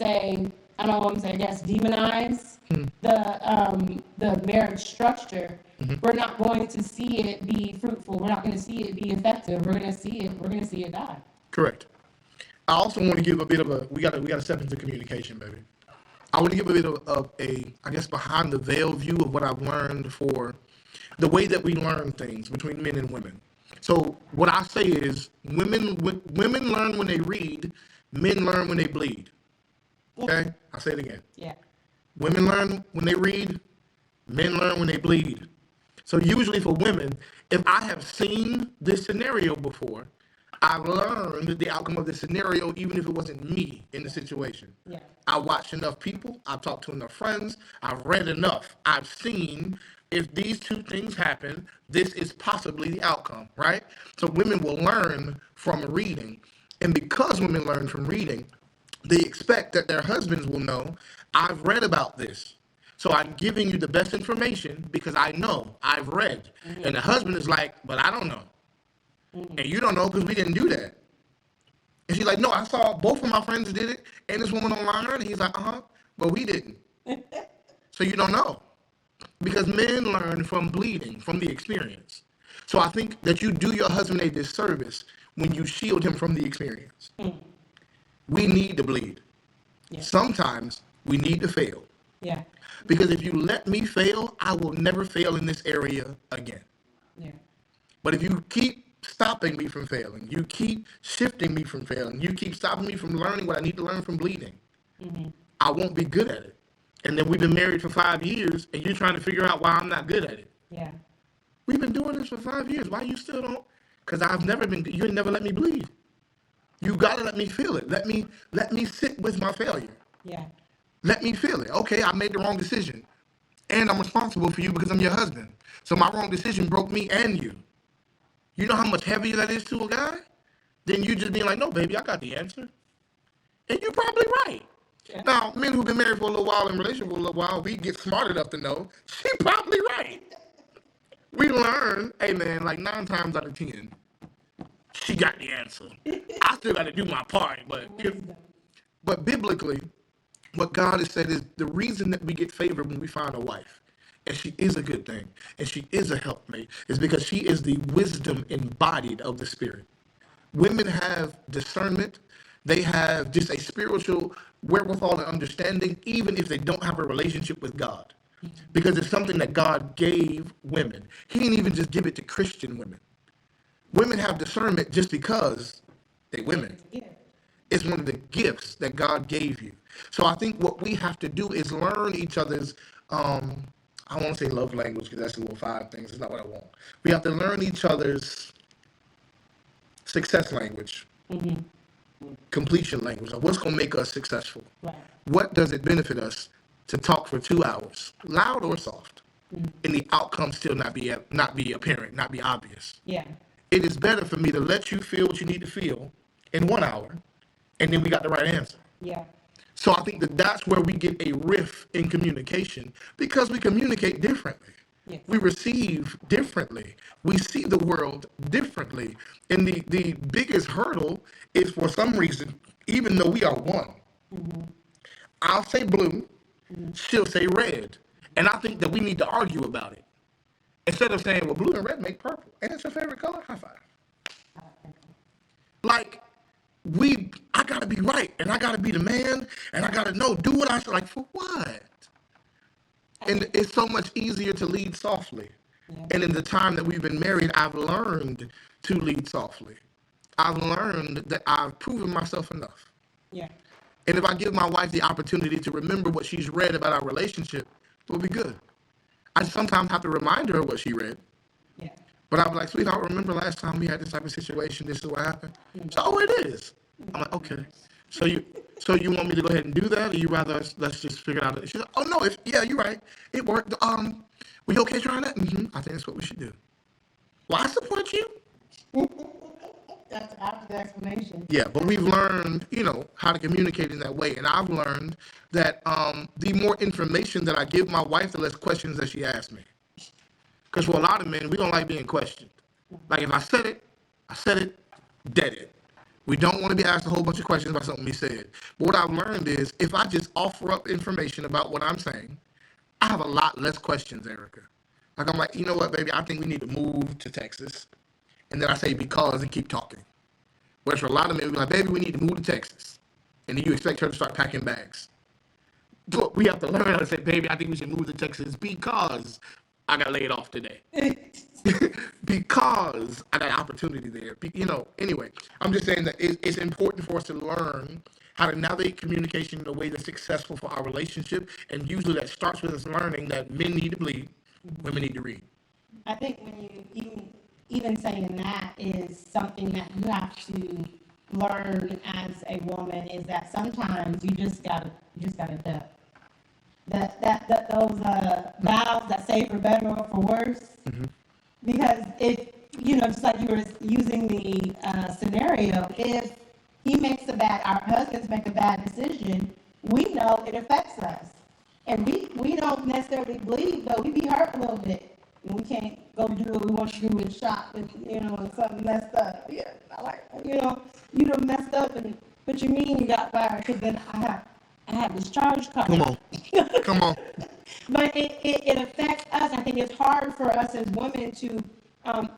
demonize the marriage structure, we're not going to see it be fruitful. We're not going to see it be effective. We're going to see it die. Correct. I also want to give a bit of we gotta step into communication, baby. I want to give a bit of a, I guess, behind the veil view of what I've learned for the way that we learn things between men and women. So what I say is women learn when they read, men learn when they bleed. Okay? I'll say it again. Yeah. Women learn when they read, men learn when they bleed. So usually for women, if I have seen this scenario before, I've learned the outcome of the scenario, even if it wasn't me in the situation. Yeah. I watched enough people, I've talked to enough friends, I've read enough, I've seen if these two things happen, this is possibly the outcome, right? So women will learn from reading. And because women learn from reading, they expect that their husbands will know, I've read about this. So I'm giving you the best information because I know, I've read. Mm-hmm. And the husband is like, but I don't know. Mm-hmm. And you don't know because we didn't do that. And she's like, no, I saw both of my friends did it and this woman online. And he's like, but we didn't. So you don't know. Because men learn from bleeding, from the experience. So I think that you do your husband a disservice when you shield him from the experience. Mm. We need to bleed. Yeah. Sometimes we need to fail. Yeah. Because if you let me fail, I will never fail in this area again. Yeah. But if you keep stopping me from failing, you keep shifting me from failing, you keep stopping me from learning what I need to learn from bleeding, I won't be good at it. And then we've been married for 5 years, and you're trying to figure out why I'm not good at it. Yeah. We've been doing this for 5 years. Why you still don't? Because I've never been, you ain't never let me bleed. You got to let me feel it. Let me sit with my failure. Yeah. Let me feel it. Okay, I made the wrong decision. And I'm responsible for you because I'm your husband. So my wrong decision broke me and you. You know how much heavier that is to a guy? Than you just being like, no, baby, I got the answer. And you're probably right. Yeah. Now, men who've been married for a little while, in relationship for a little while, we get smart enough to know she's probably right. We learn, hey man, like 9 times out of 10, she got the answer. I still got to do my part, but biblically, what God has said is the reason that we get favored when we find a wife, and she is a good thing, and she is a helpmate, is because she is the wisdom embodied of the Spirit. Women have discernment. They have just a spiritual wherewithal and understanding, even if they don't have a relationship with God. Because it's something that God gave women. He didn't even just give it to Christian women. Women have discernment just because they women. Yeah. It's one of the gifts that God gave you. So I think what we have to do is learn each other's, I want to say love language because that's a little 5 things. It's not what I want. We have to learn each other's success language, completion language, of what's going to make us successful. Right. What does it benefit us to talk for 2 hours, loud or soft, and the outcome still not be apparent, not be obvious? Yeah. It is better for me to let you feel what you need to feel in 1 hour, and then we got the right answer. Yeah. So I think that that's where we get a rift in communication because we communicate differently. Yes. We receive differently. We see the world differently. And the biggest hurdle is for some reason, even though we are one, I'll say blue, she'll say red. And I think that we need to argue about it. Instead of saying, well, blue and red make purple. And it's your favorite color? High five. Like, I gotta be right, and I gotta be the man, and I gotta know, do what I say. Like, for what? And it's so much easier to lead softly. Yeah. And in the time that we've been married, I've learned to lead softly. I've learned that I've proven myself enough. Yeah. And if I give my wife the opportunity to remember what she's read about our relationship, we'll be good. I sometimes have to remind her of what she read. Yeah. But I'm like, sweetheart, remember last time we had this type of situation, this is what happened? So, oh, it is. I'm like, okay. So you want me to go ahead and do that, or you rather let's just figure it out? She's like, oh no, yeah, you're right. It worked. Were you okay trying that? I think that's what we should do. Well, I support you. That's after the explanation. Yeah, but we've learned, how to communicate in that way. And I've learned that the more information that I give my wife, the less questions that she asks me. Because for a lot of men, we don't like being questioned. Like if I said it, dead it. We don't want to be asked a whole bunch of questions about something we said. But what I've learned is if I just offer up information about what I'm saying, I have a lot less questions, Erica. Like I'm like, you know what, baby, I think we need to move to Texas. And then I say because and keep talking. Whereas for a lot of men, we're like, baby, we need to move to Texas. And then you expect her to start packing bags. But we have to learn how to say, baby, I think we should move to Texas because I got laid off today. Because I got an opportunity there. Anyway, I'm just saying that it's important for us to learn how to navigate communication in a way that's successful for our relationship. And usually that starts with us learning that men need to bleed, women need to read. I think when you even saying that is something that you have to learn as a woman is that sometimes you just gotta duck. Those vows that say for better or for worse. Because if, just like you were using the scenario, if our husbands make a bad decision, we know it affects us. And we don't necessarily bleed, but we be hurt a little bit. And we can't go do what we want to do and shop and, and something messed up. Yeah, I like, you done messed up and, but you mean you got fired because then I had this charge card. Come on. But it affects us. I think it's hard for us as women to,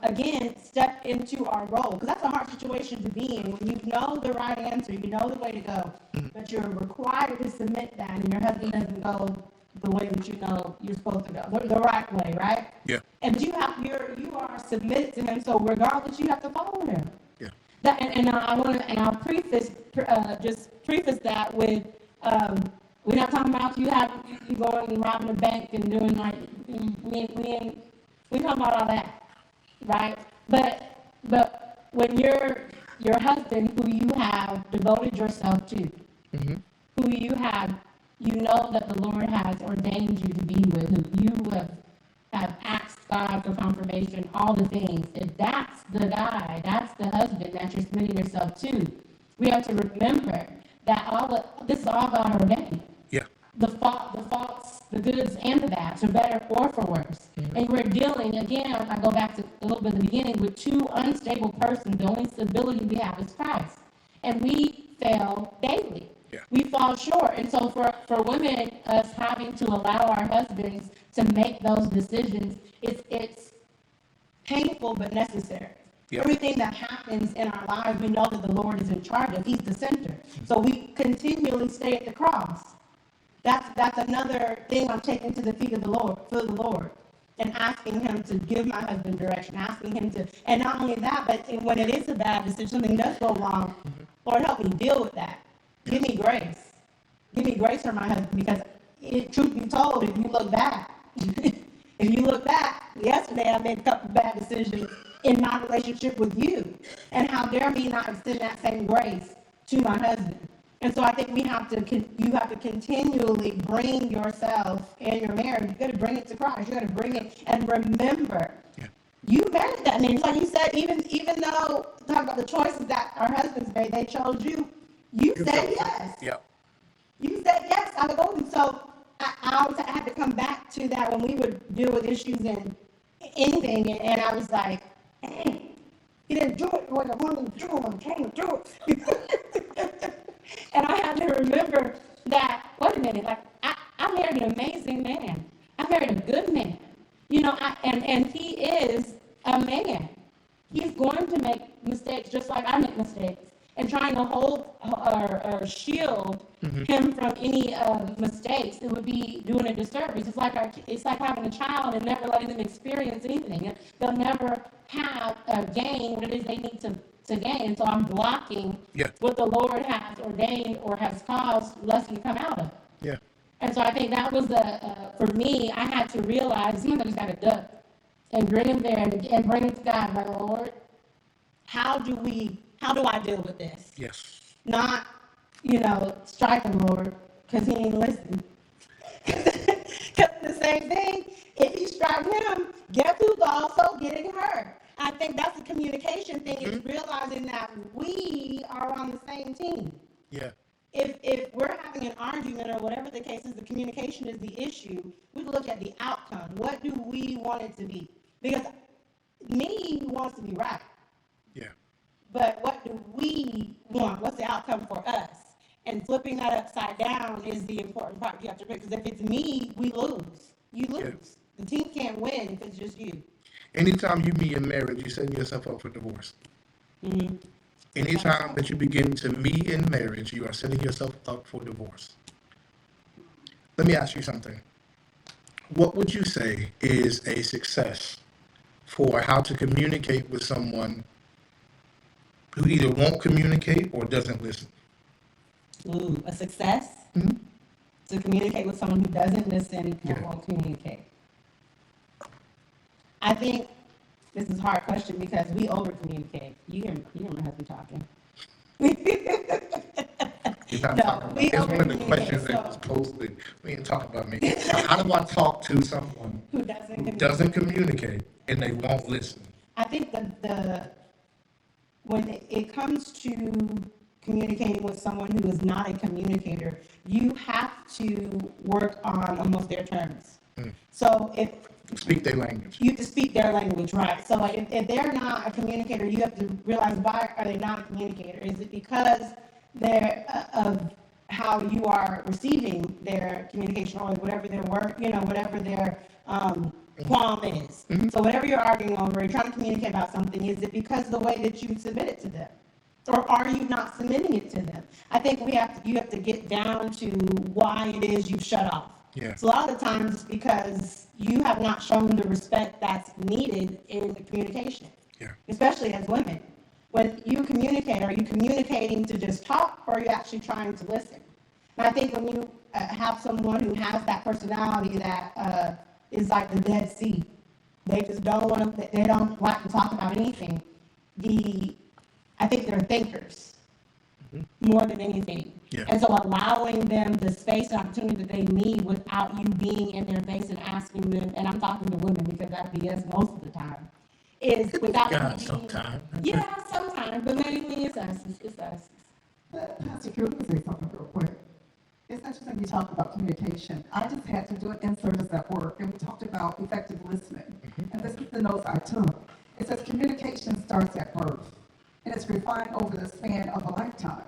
again, step into our role. Because that's a hard situation to be in. When you know the right answer, you know the way to go, but you're required to submit that, and your husband doesn't go the way that you're supposed to go, the right way, right? Yeah. And you are submitted to him, so regardless, you have to follow him. Yeah. I'll preface that with, we're not talking about you going and robbing a bank and doing like, we talking about all that, right? But when your husband, who you have devoted yourself to, who you you know that the Lord has ordained you to be with, who you have asked God for confirmation, all the things. If that's the guy, that's the husband that you're submitting yourself to, we have to remember that this is all God ordained. Yeah. The faults, the goods and the bads, for better or for worse. And we're dealing, again, I go back to a little bit of the beginning, with two unstable persons. The only stability we have is Christ. And we fail daily. Yeah. We fall short. And so for women, us having to allow our husbands to make those decisions, it's painful but necessary. Yeah. Everything that happens in our lives, we know that the Lord is in charge of. He's the center. So we continually stay at the cross. That's another thing I'm taking to the feet of the Lord, for the Lord, and asking Him to give my husband direction, asking Him to, and not only that, but when it is a bad decision, something does go wrong, Lord, help me deal with that. Give me grace. Give me grace for my husband, because truth be told, if you look back, yesterday I made a couple bad decisions in my relationship with you, and how dare me not extend that same grace to my husband. And so I think you have to continually bring yourself and your marriage, you got to bring it to Christ. You got to bring it and remember, you married that man. Like you said, even though, talk about the choices that our husbands made, they chose you. You said yes. Yeah. You said yes, I would go with you. So I always had to come back to that when we would deal with issues in anything, and I was like, hey, he didn't do it the way I wanted him to do it. I'm trying to do it. And I had to remember that, wait a minute, like, I married an amazing man. I married a good man. You know, and he is a man. He's going to make mistakes just like I make mistakes. And trying to hold or shield him from any mistakes, it would be doing a disservice. It's like having a child and never letting them experience anything. They'll never have gain what it is they need to gain. So I'm blocking what the Lord has ordained or has caused lesson to come out of. Yeah. And so I think that was for me, I had to realize somebody's got to duck and bring him there and bring him to God, my Lord. How do I deal with this? Yes. Not, strike him, Lord, because he ain't listening. Because the same thing, if you strike him, guess who's also getting hurt? I think that's the communication thing, is realizing that we are on the same team. Yeah. If we're having an argument or whatever the case is, the communication is the issue. We look at the outcome. What do we want it to be? Because me wants to be right. Yeah. But what do we want? What's the outcome for us? And flipping that upside down is the important part you have to pick. Because if it's me, we lose. You lose. Yeah. The team can't win if it's just you. Anytime you meet in marriage, you're setting yourself up for divorce. Mm-hmm. Anytime that you begin to meet in marriage, you are setting yourself up for divorce. Let me ask you something. What would you say is a success for how to communicate with someone who either won't communicate or doesn't listen? Ooh, a success? Mm-hmm. To communicate with someone who doesn't listen and won't communicate. I think this is a hard question because we over-communicate. You hear my husband talking. He's not talking about. It's one of the questions that was posted. We didn't talk about me. How do I talk to someone who doesn't communicate and they won't listen? I think when it comes to communicating with someone who is not a communicator, you have to work on almost their terms. So speak their language. You have to speak their language, right? So like if they're not a communicator, you have to realize, why are they not a communicator? Is it because they're of how you are receiving their communication, or whatever their work, whatever their qualm is? Mm-hmm. So whatever you're arguing over, you're trying to communicate about something, is it because of the way that you submit it to them? Or are you not submitting it to them? I think you have to get down to why it is you shut off. Yeah. So a lot of the times it's because you have not shown the respect that's needed in the communication. Yeah. Especially as women. When you communicate, are you communicating to just talk, or are you actually trying to listen? And I think when you have someone who has that personality that is like the Dead Sea, they just don't like to talk about anything. I think they're thinkers. more than anything. Yeah. And so allowing them the space and opportunity that they need without you being in their face and asking them, and I'm talking to women because that be us most of the time, is without you God, being- sometime. Yeah, sometimes, but mainly it's us. It's us. But Pastor Drew, let me say something real quick. It's interesting you talk about communication. I just had to do an in-service at work, and we talked about effective listening. And this is the notes I took. It says communication starts at birth, and it's refined over the span of a lifetime.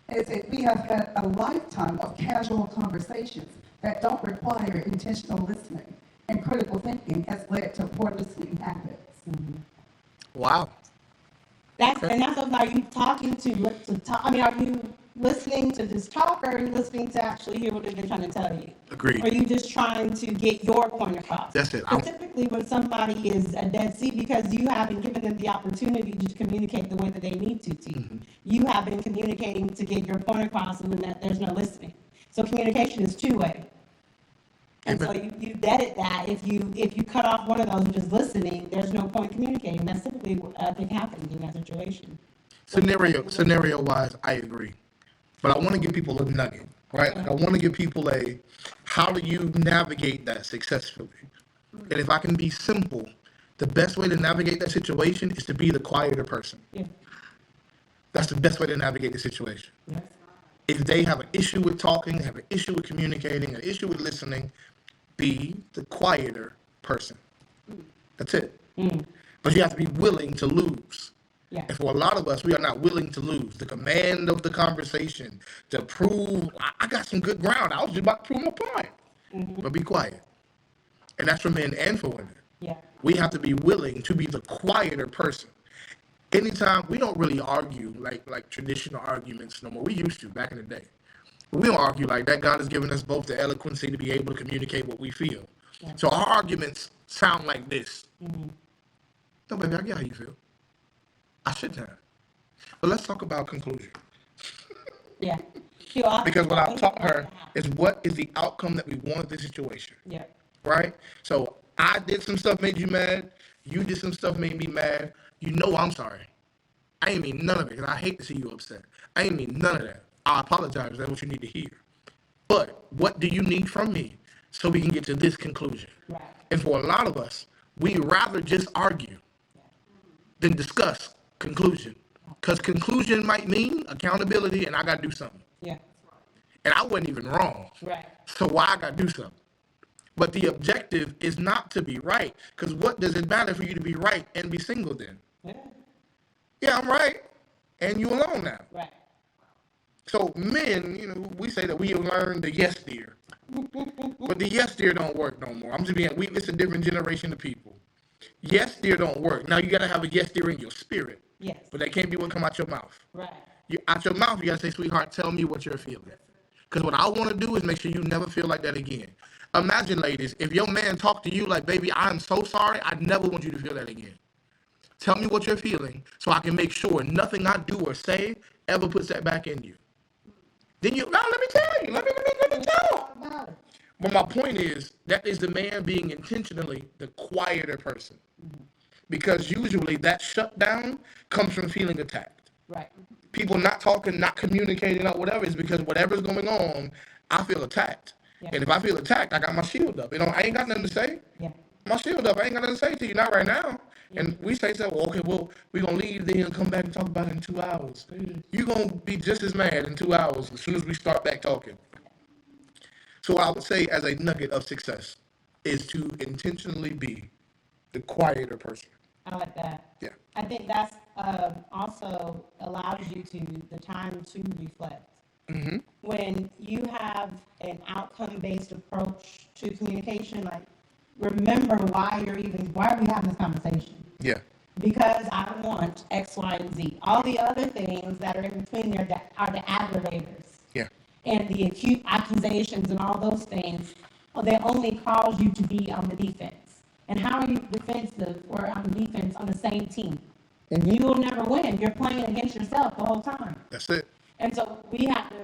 And it said we have had a lifetime of casual conversations that don't require intentional listening, and critical thinking has led to poor listening habits. Wow. That's what, are you talking to talk, I mean, are you listening to just talk, or are you listening to actually hear what they're trying to tell you? Agreed. Or are you just trying to get your point across? That's it. But typically when somebody is a dead sea, because you haven't given them the opportunity to communicate the way that they need to you. Mm-hmm. You have been communicating to get your point across, and then that there's no listening. So communication is two-way. And so you deaded that. If you cut off one of those and just listening, there's no point communicating. That's typically what I think happens in that situation. Scenario wise, I agree. But I want to give people a nugget, right? I want to give people how do you navigate that successfully? And if I can be simple, the best way to navigate that situation is to be the quieter person. Yeah. That's the best way to navigate the situation. Yes. If they have an issue with talking, they have an issue with communicating, an issue with listening, be the quieter person. That's it. But you have to be willing to lose. Yeah. And for a lot of us, we are not willing to lose the command of the conversation to prove I got some good ground. I was just about to prove my point. But be quiet. And that's for men and for women. Yeah. We have to be willing to be the quieter person. Anytime we don't really argue like traditional arguments no more. We used to back in the day. But we don't argue like that. God has given us both the eloquency to be able to communicate what we feel. Yeah. So our arguments sound like this. No, baby, I get how you feel. I shouldn't have. But let's talk about conclusion. Yeah. Because what I've taught her is what is the outcome that we want of this situation. Yeah. Right? So I did some stuff made you mad. You did some stuff made me mad. You know I'm sorry. I ain't mean none of it, because I hate to see you upset. I ain't mean none of that. I apologize. That's what you need to hear. But what do you need from me so we can get to this conclusion? Right. And for a lot of us, we rather just argue than discuss conclusion. Because conclusion might mean accountability, and I got to do something. Yeah. And I wasn't even wrong. Right. So why I got to do something? But the objective is not to be right. Because what does it matter for you to be right and be single then? Yeah. Yeah, I'm right. And you alone now. Right. So men, we say that we have learned the yes dear. But the yes dear don't work no more. I'm just being, it's a different generation of people. Yes dear don't work. Now you got to have a yes dear in your spirit. Yes. But that can't be what come out your mouth. Right. Out your mouth, you got to say, sweetheart, tell me what you're feeling. Because what I want to do is make sure you never feel like that again. Imagine, ladies, if your man talked to you like, baby, I'm so sorry, I never want you to feel that again. Tell me what you're feeling so I can make sure nothing I do or say ever puts that back in you. Then let me tell you. Let me tell you. But my point is, that is the man being intentionally the quieter person. Because usually that shutdown comes from feeling attacked. Right. People not talking, not communicating, or whatever, is because whatever's going on, I feel attacked. Yeah. And if I feel attacked, I got my shield up. I ain't got nothing to say. Yeah. My shield up. I ain't got nothing to say to you, not right now. And we say, well, okay, well, we're going to leave then and come back and talk about it in 2 hours. You're going to be just as mad in 2 hours as soon as we start back talking. So I would say, as a nugget of success, is to intentionally be the quieter person. I like that. Yeah. I think that's also allows you the time to reflect. Mm-hmm. When you have an outcome-based approach to communication, like remember why are we having this conversation? Yeah. Because I want X, Y, and Z. All the other things that are in between there are the aggravators. Yeah. And the acute accusations and all those things, they only cause you to be on the defense. And how are you defensive or on defense on the same team? And you will never win. You're playing against yourself the whole time. That's it. And so we have to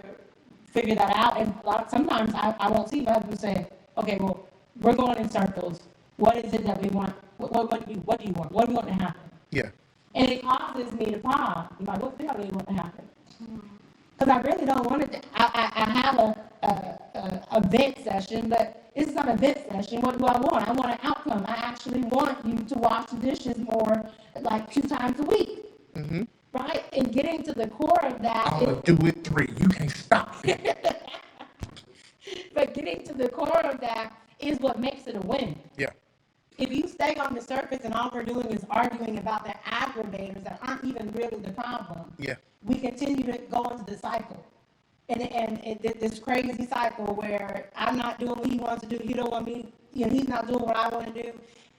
figure that out. And sometimes I won't see my husband say, okay, well, we're going in circles. What is it that we want? What do you want? What do you want to happen? Yeah. And it causes me to pause. I'm like, what do you want to happen? Because I really don't want it to, I have a vent session, but it's not a vent session. What do I want? I want an outcome. I actually want you to wash the dishes more, like 2 times a week. Right? And getting to the core of that, I'm gonna do it 3. You can't stop me. but getting to the core of that is what makes it a win. Yeah. If you stay on the surface and all we're doing is arguing about the aggravators that aren't even really the problem, Yeah. we continue to go into the cycle. This crazy cycle where I'm not doing what he wants to do, you don't want me, he's not doing what I want to do,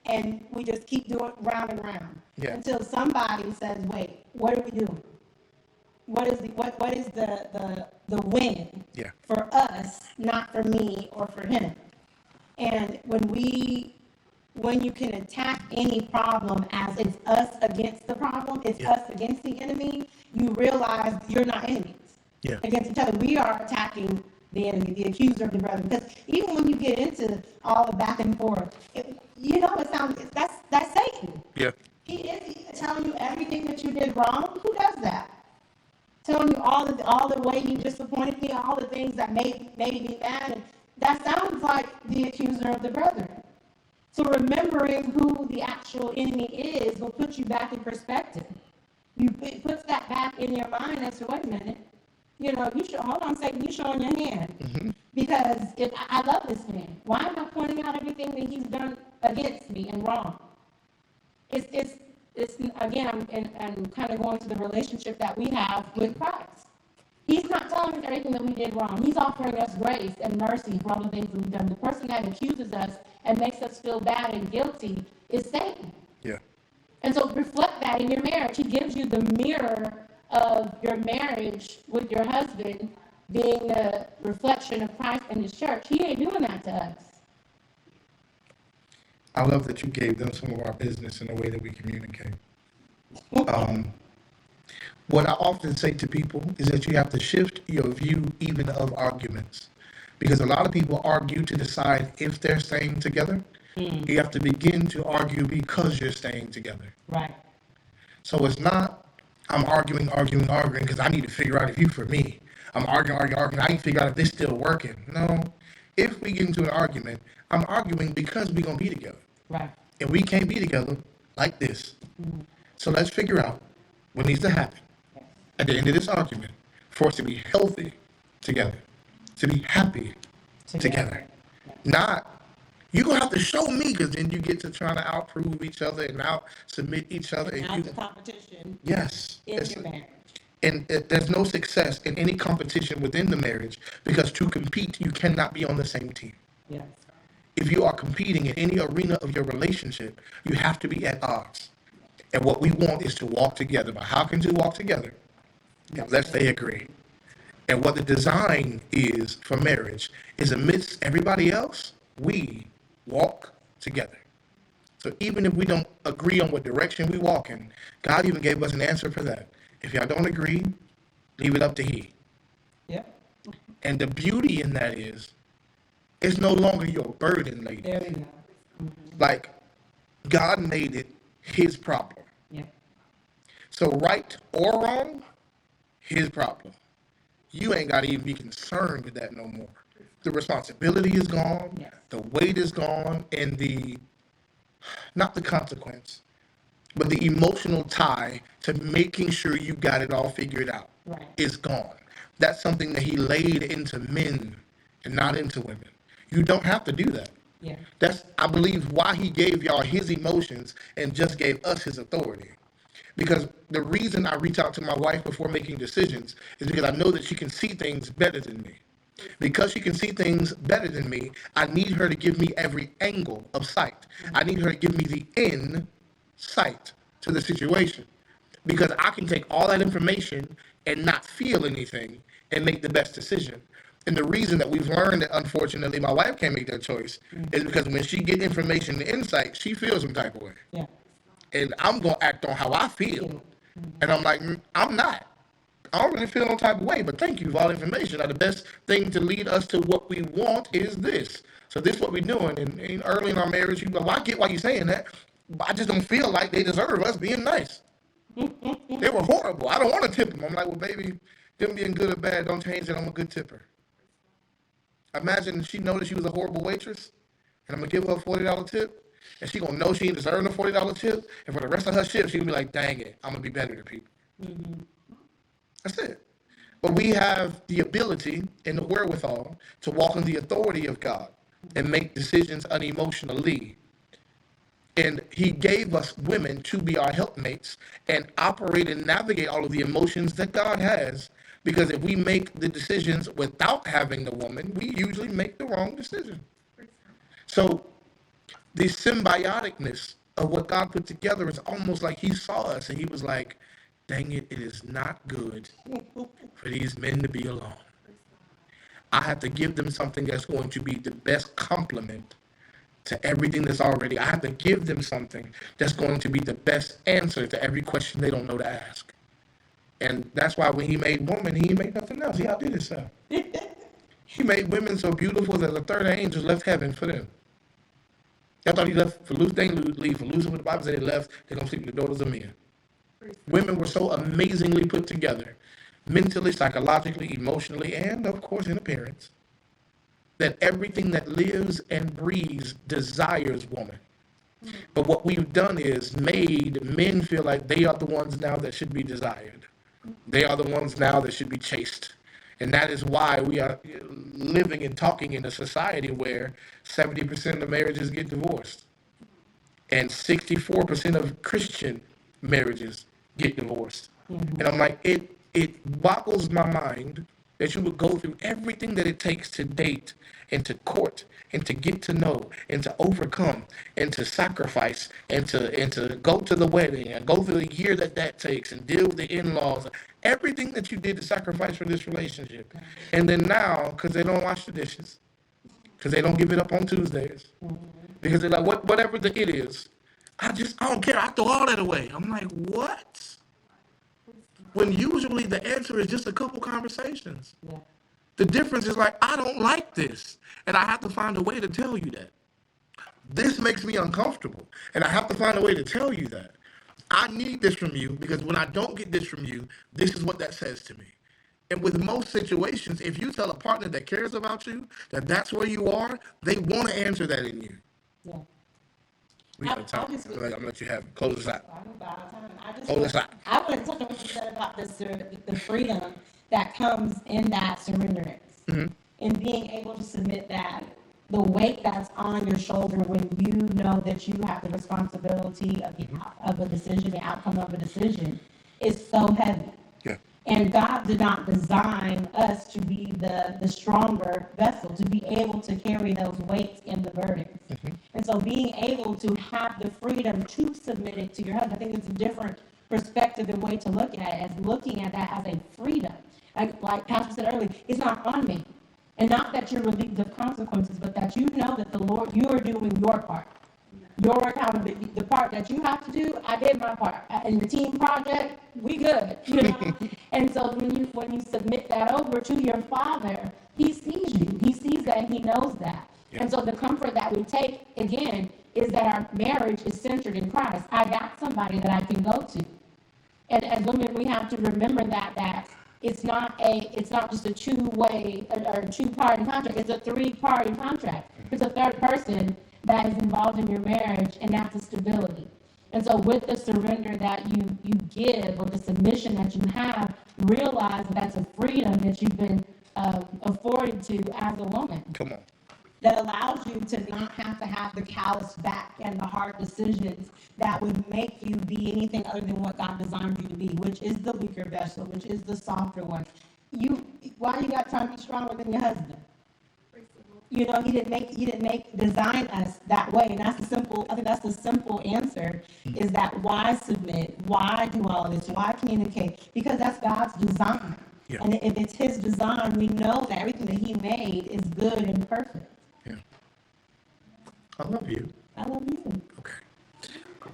and we just keep doing round and round. Yeah. Until somebody says, wait, what are we doing? What is the win Yeah. for us, not for me or for him? And when you can attack any problem as it's us against the problem, it's Yeah. us against the enemy, you realize you're not enemies Yeah. against each other. We are attacking the enemy, the accuser of the brethren. Because even when you get into all the back and forth, it sounds, that's Satan. Yeah. He is telling you everything that you did wrong. Who does that? Telling you all the way you disappointed me, all the things that made me mad, and that sounds like the accuser of the brethren. So remembering who the actual enemy is will put you back in perspective. It puts that back in your mind as to, wait a minute, hold on, Satan, you showing your hand. Because if I love this man, why am I pointing out everything that he's done against me and wrong? It's again, I'm kind of going to the relationship that we have with Christ. He's not telling us everything that we did wrong. He's offering us grace and mercy for all the things that we've done. The person that accuses us and makes us feel bad and guilty is Satan. Yeah. And so reflect that in your marriage. He gives you the mirror of your marriage with your husband being a reflection of Christ and his church. He ain't doing that to us. I love that you gave them some of our business in the way that we communicate. What I often say to people is that you have to shift your view even of arguments. Because a lot of people argue to decide if they're staying together. You have to begin to argue because you're staying together. Right. So it's not, I'm arguing because I need to figure out if you for me. I'm arguing. I need to figure out if this still working. No. If we get into an argument, I'm arguing because we're going to be together. Right. And we can't be together like this. So let's figure out what needs to happen at the end of this argument for us to be healthy together, to be happy together. Not, you're going to have to show me, because then you get to trying to outprove each other and out-submit each other. And Now the competition yes. in your marriage. And there's no success in any competition within the marriage, because to compete, you cannot be on the same team. Yes. If you are competing in any arena of your relationship, you have to be at odds. And what we want is to walk together. But how can two walk together? Unless they agree. And what the design is for marriage is, amidst everybody else, we walk together. So even if we don't agree on what direction we walk in, God even gave us an answer for that. If y'all don't agree, leave it up to He. Yep. And the beauty in that is, it's no longer your burden, lady. There we go. Like, God made it His problem. Yep. So right or wrong, His problem. You ain't got to even be concerned with that no more. The responsibility is gone, Yes. the weight is gone, and not the consequence, but the emotional tie to making sure you got it all figured out Right. is gone. That's something that He laid into men and not into women. You don't have to do that. Yeah. That's, I believe, why He gave y'all His emotions and just gave us His authority. Because the reason I reach out to my wife before making decisions is because I know that she can see things better than me. Because she can see things better than me, I need her to give me every angle of sight. I need her to give me the insight to the situation. Because I can take all that information and not feel anything and make the best decision. And the reason that we've learned that, unfortunately, my wife can't make that choice is because when she get information and insight, she feels some type of way. Yeah. And I'm going to act on how I feel. And I'm like, I'm not. I don't really feel no type of way, but thank you for all the information. Now, the best thing to lead us to what we want is this. So this is what we're doing. And early in our marriage, you go, well, I get why you're saying that, but I just don't feel like they deserve us being nice. They were horrible. I don't want to tip them. I'm like, well, baby, Them being good or bad don't change that I'm a good tipper. Imagine she noticed she was a horrible waitress, and I'm gonna give her a $40 tip, and she gonna know she ain't deserving a $40 tip, and for the rest of her shift, she gonna be like, dang it, I'm gonna be better than people. That's it. But we have the ability and the wherewithal to walk in the authority of God and make decisions unemotionally. And he gave us women to be our helpmates and operate and navigate all of the emotions that God has. Because if we make the decisions without having the woman, we usually make the wrong decision. So the symbioticness of what God put together is almost like he saw us and he was like, dang it, it is not good for these men to be alone. I have to give them something that's going to be the best complement to everything that's already. I have to give them something that's going to be the best answer to every question they don't know to ask. And that's why when he made woman, he made nothing else. He outdid himself. He made women so beautiful that the third angels left heaven for them. Y'all thought he left for loose, they didn't leave for losing what the Bible said they left. They're going to sleep with the daughters of men. Women were so amazingly put together, mentally, psychologically, emotionally, and of course in appearance, that everything that lives and breathes desires woman. But what we've done is made men feel like they are the ones now that should be desired. They are the ones now that should be chased. And that is why we are living and talking in a society where 70% of marriages get divorced and 64% of Christian marriages get divorced. And I'm like, it boggles my mind that you would go through everything that it takes to date and to court and to get to know and to overcome and to sacrifice and to go to the wedding and go through the year that that takes and deal with the in-laws, everything that you did to sacrifice for this relationship. And then now, because they don't wash the dishes, because they don't give it up on Tuesdays, because they're like, whatever the it is, I don't care. I throw all that away. I'm like, what? When usually the answer is just a couple conversations. Yeah. The difference is like, I don't like this. And I have to find a way to tell you that. This makes me uncomfortable. And I have to find a way to tell you that. I need this from you because when I don't get this from you, this is what that says to me. And with most situations, if you tell a partner that cares about you, that that's where you are, they want to answer that in you. Yeah. We got time. I'm gonna let you have it. Close this out. I want to touch on what you said about the freedom that comes in that surrenderance and being able to submit that the weight that's on your shoulder when you know that you have the responsibility of a decision, the outcome of a decision, is so heavy. Yeah. And God did not design us to be the stronger vessel, to be able to carry those weights and the burdens. And so being able to have the freedom to submit it to your husband, I think it's a different perspective and way to look at it, as looking at that as a freedom. Like Pastor said earlier, it's not on me. And not that you're relieved of consequences, but that you know that the Lord, you are doing your part. Your accountability, the part that you have to do, I did my part. In the team project, we good, you know? And so when you submit that over to your Father, he sees you. He sees that and he knows that. Yeah. And so the comfort that we take, again, is that our marriage is centered in Christ. I got somebody that I can go to. And as women, we have to remember that it's not just a two-way or two-party contract. It's a three-party contract. It's a third person that is involved in your marriage, and that's a stability. And so with the surrender that you give, or the submission that you have, realize that's a freedom that you've been afforded to as a woman. Come on. That allows you to not have to have the callous back and the hard decisions that would make you be anything other than what God designed you to be, which is the weaker vessel, which is the softer one. Why you got time to be stronger than your husband? You know, he didn't design us that way. And I think that's the simple answer, is that why submit? Why do all this? Why communicate? Because that's God's design. Yeah. And if it's his design, we know that everything that he made is good and perfect. Yeah. I love you. I love you. Okay.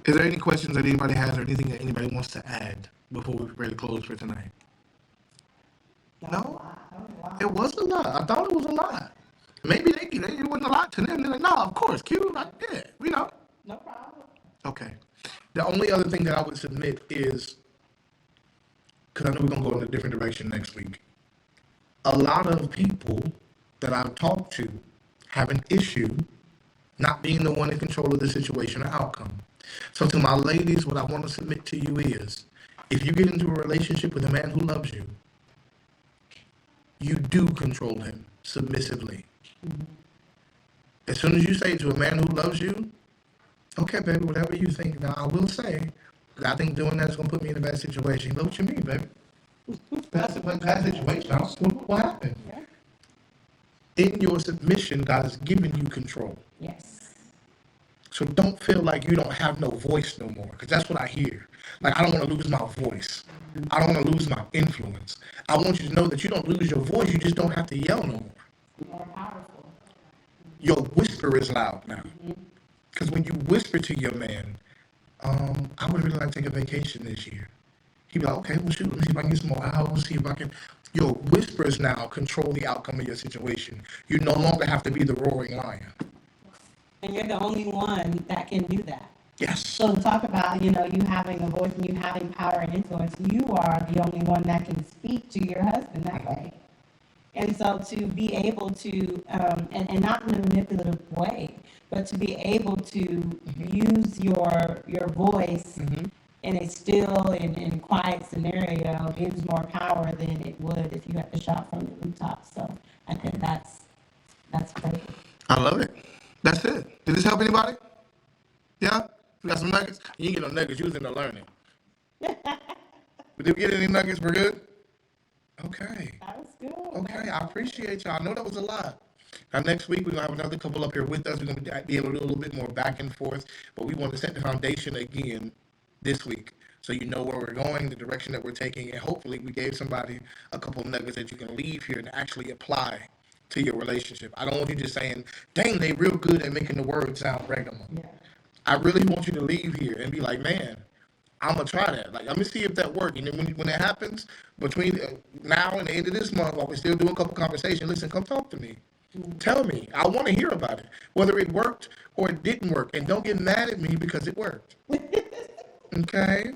Is there any questions that anybody has or anything that anybody wants to add before we're ready to close for tonight? No? It was a lot. I thought it was a lot. Maybe it wasn't a lot to them. They're like, no, of course, Q, I did. You know. No problem. Okay. The only other thing that I would submit is because I know we're going to go in a different direction next week. A lot of people that I've talked to have an issue not being the one in control of the situation or outcome. So to my ladies, what I want to submit to you is, if you get into a relationship with a man who loves you, you do control him submissively. As soon as you say to a man who loves you, okay, baby, whatever you think. Now, I will say, I think doing that is going to put me in a bad situation. But what you mean, baby? Bad situation? What happened? In your submission, God has given you control. Yes. So don't feel like you don't have no voice no more, because that's what I hear. Like, I don't want to lose my voice. I don't want to lose my influence. I want you to know that you don't lose your voice. You just don't have to yell no more. More powerful. Your whisper is loud now. Because when you whisper to your man, I would really like to take a vacation this year. He'd be like, okay, well, shoot, let me see if I can get some more hours, see if I can. Your whispers now control the outcome of your situation. You no longer have to be the roaring lion. And you're the only one that can do that. Yes. So to talk about, you having a voice and you having power and influence, you are the only one that can speak to your husband that way. And so to be able to, and not in a manipulative way, but to be able to use your voice in a still and quiet scenario gives more power than it would if you had to shout from the rooftop. So I think that's perfect. I love it. That's it. Did this help anybody? Yeah? We got some nuggets? You didn't get no nuggets. You was in the learning. But did we get any nuggets? We're good? Okay. That was good. Okay, I appreciate y'all. I know that was a lot. Now, next week, we're going to have another couple up here with us. We're going to be able to do a little bit more back and forth, but we want to set the foundation again this week so you know where we're going, the direction that we're taking, and hopefully we gave somebody a couple of nuggets that you can leave here and actually apply to your relationship. I don't want you just saying, dang, they real good at making the word sound regular. Yeah. I really want you to leave here and be like, man, I'm gonna try that. Like, let me see if that works. And then when it happens between now and the end of this month, while we're still doing a couple conversations, listen, come talk to me. Tell me. I want to hear about it, whether it worked or it didn't work. And don't get mad at me because it worked. Okay?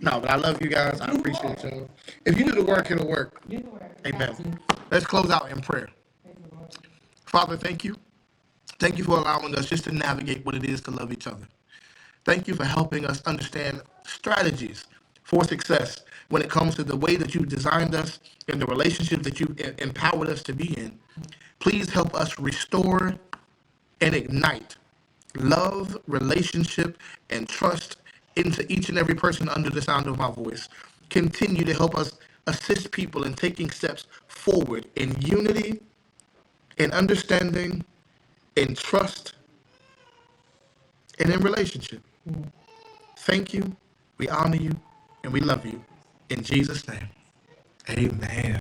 No, but I love you guys. I appreciate you. If you do the work, it'll work. Do the work. Amen. Let's close out in prayer. Father, thank you. Thank you for allowing us just to navigate what it is to love each other. Thank you for helping us understand strategies for success when it comes to the way that you've designed us and the relationships that you've empowered us to be in. Please help us restore and ignite love, relationship, and trust into each and every person under the sound of my voice. Continue to help us assist people in taking steps forward in unity, in understanding, in trust, and in relationship. Thank you, we honor you, and we love you. In Jesus' name, amen.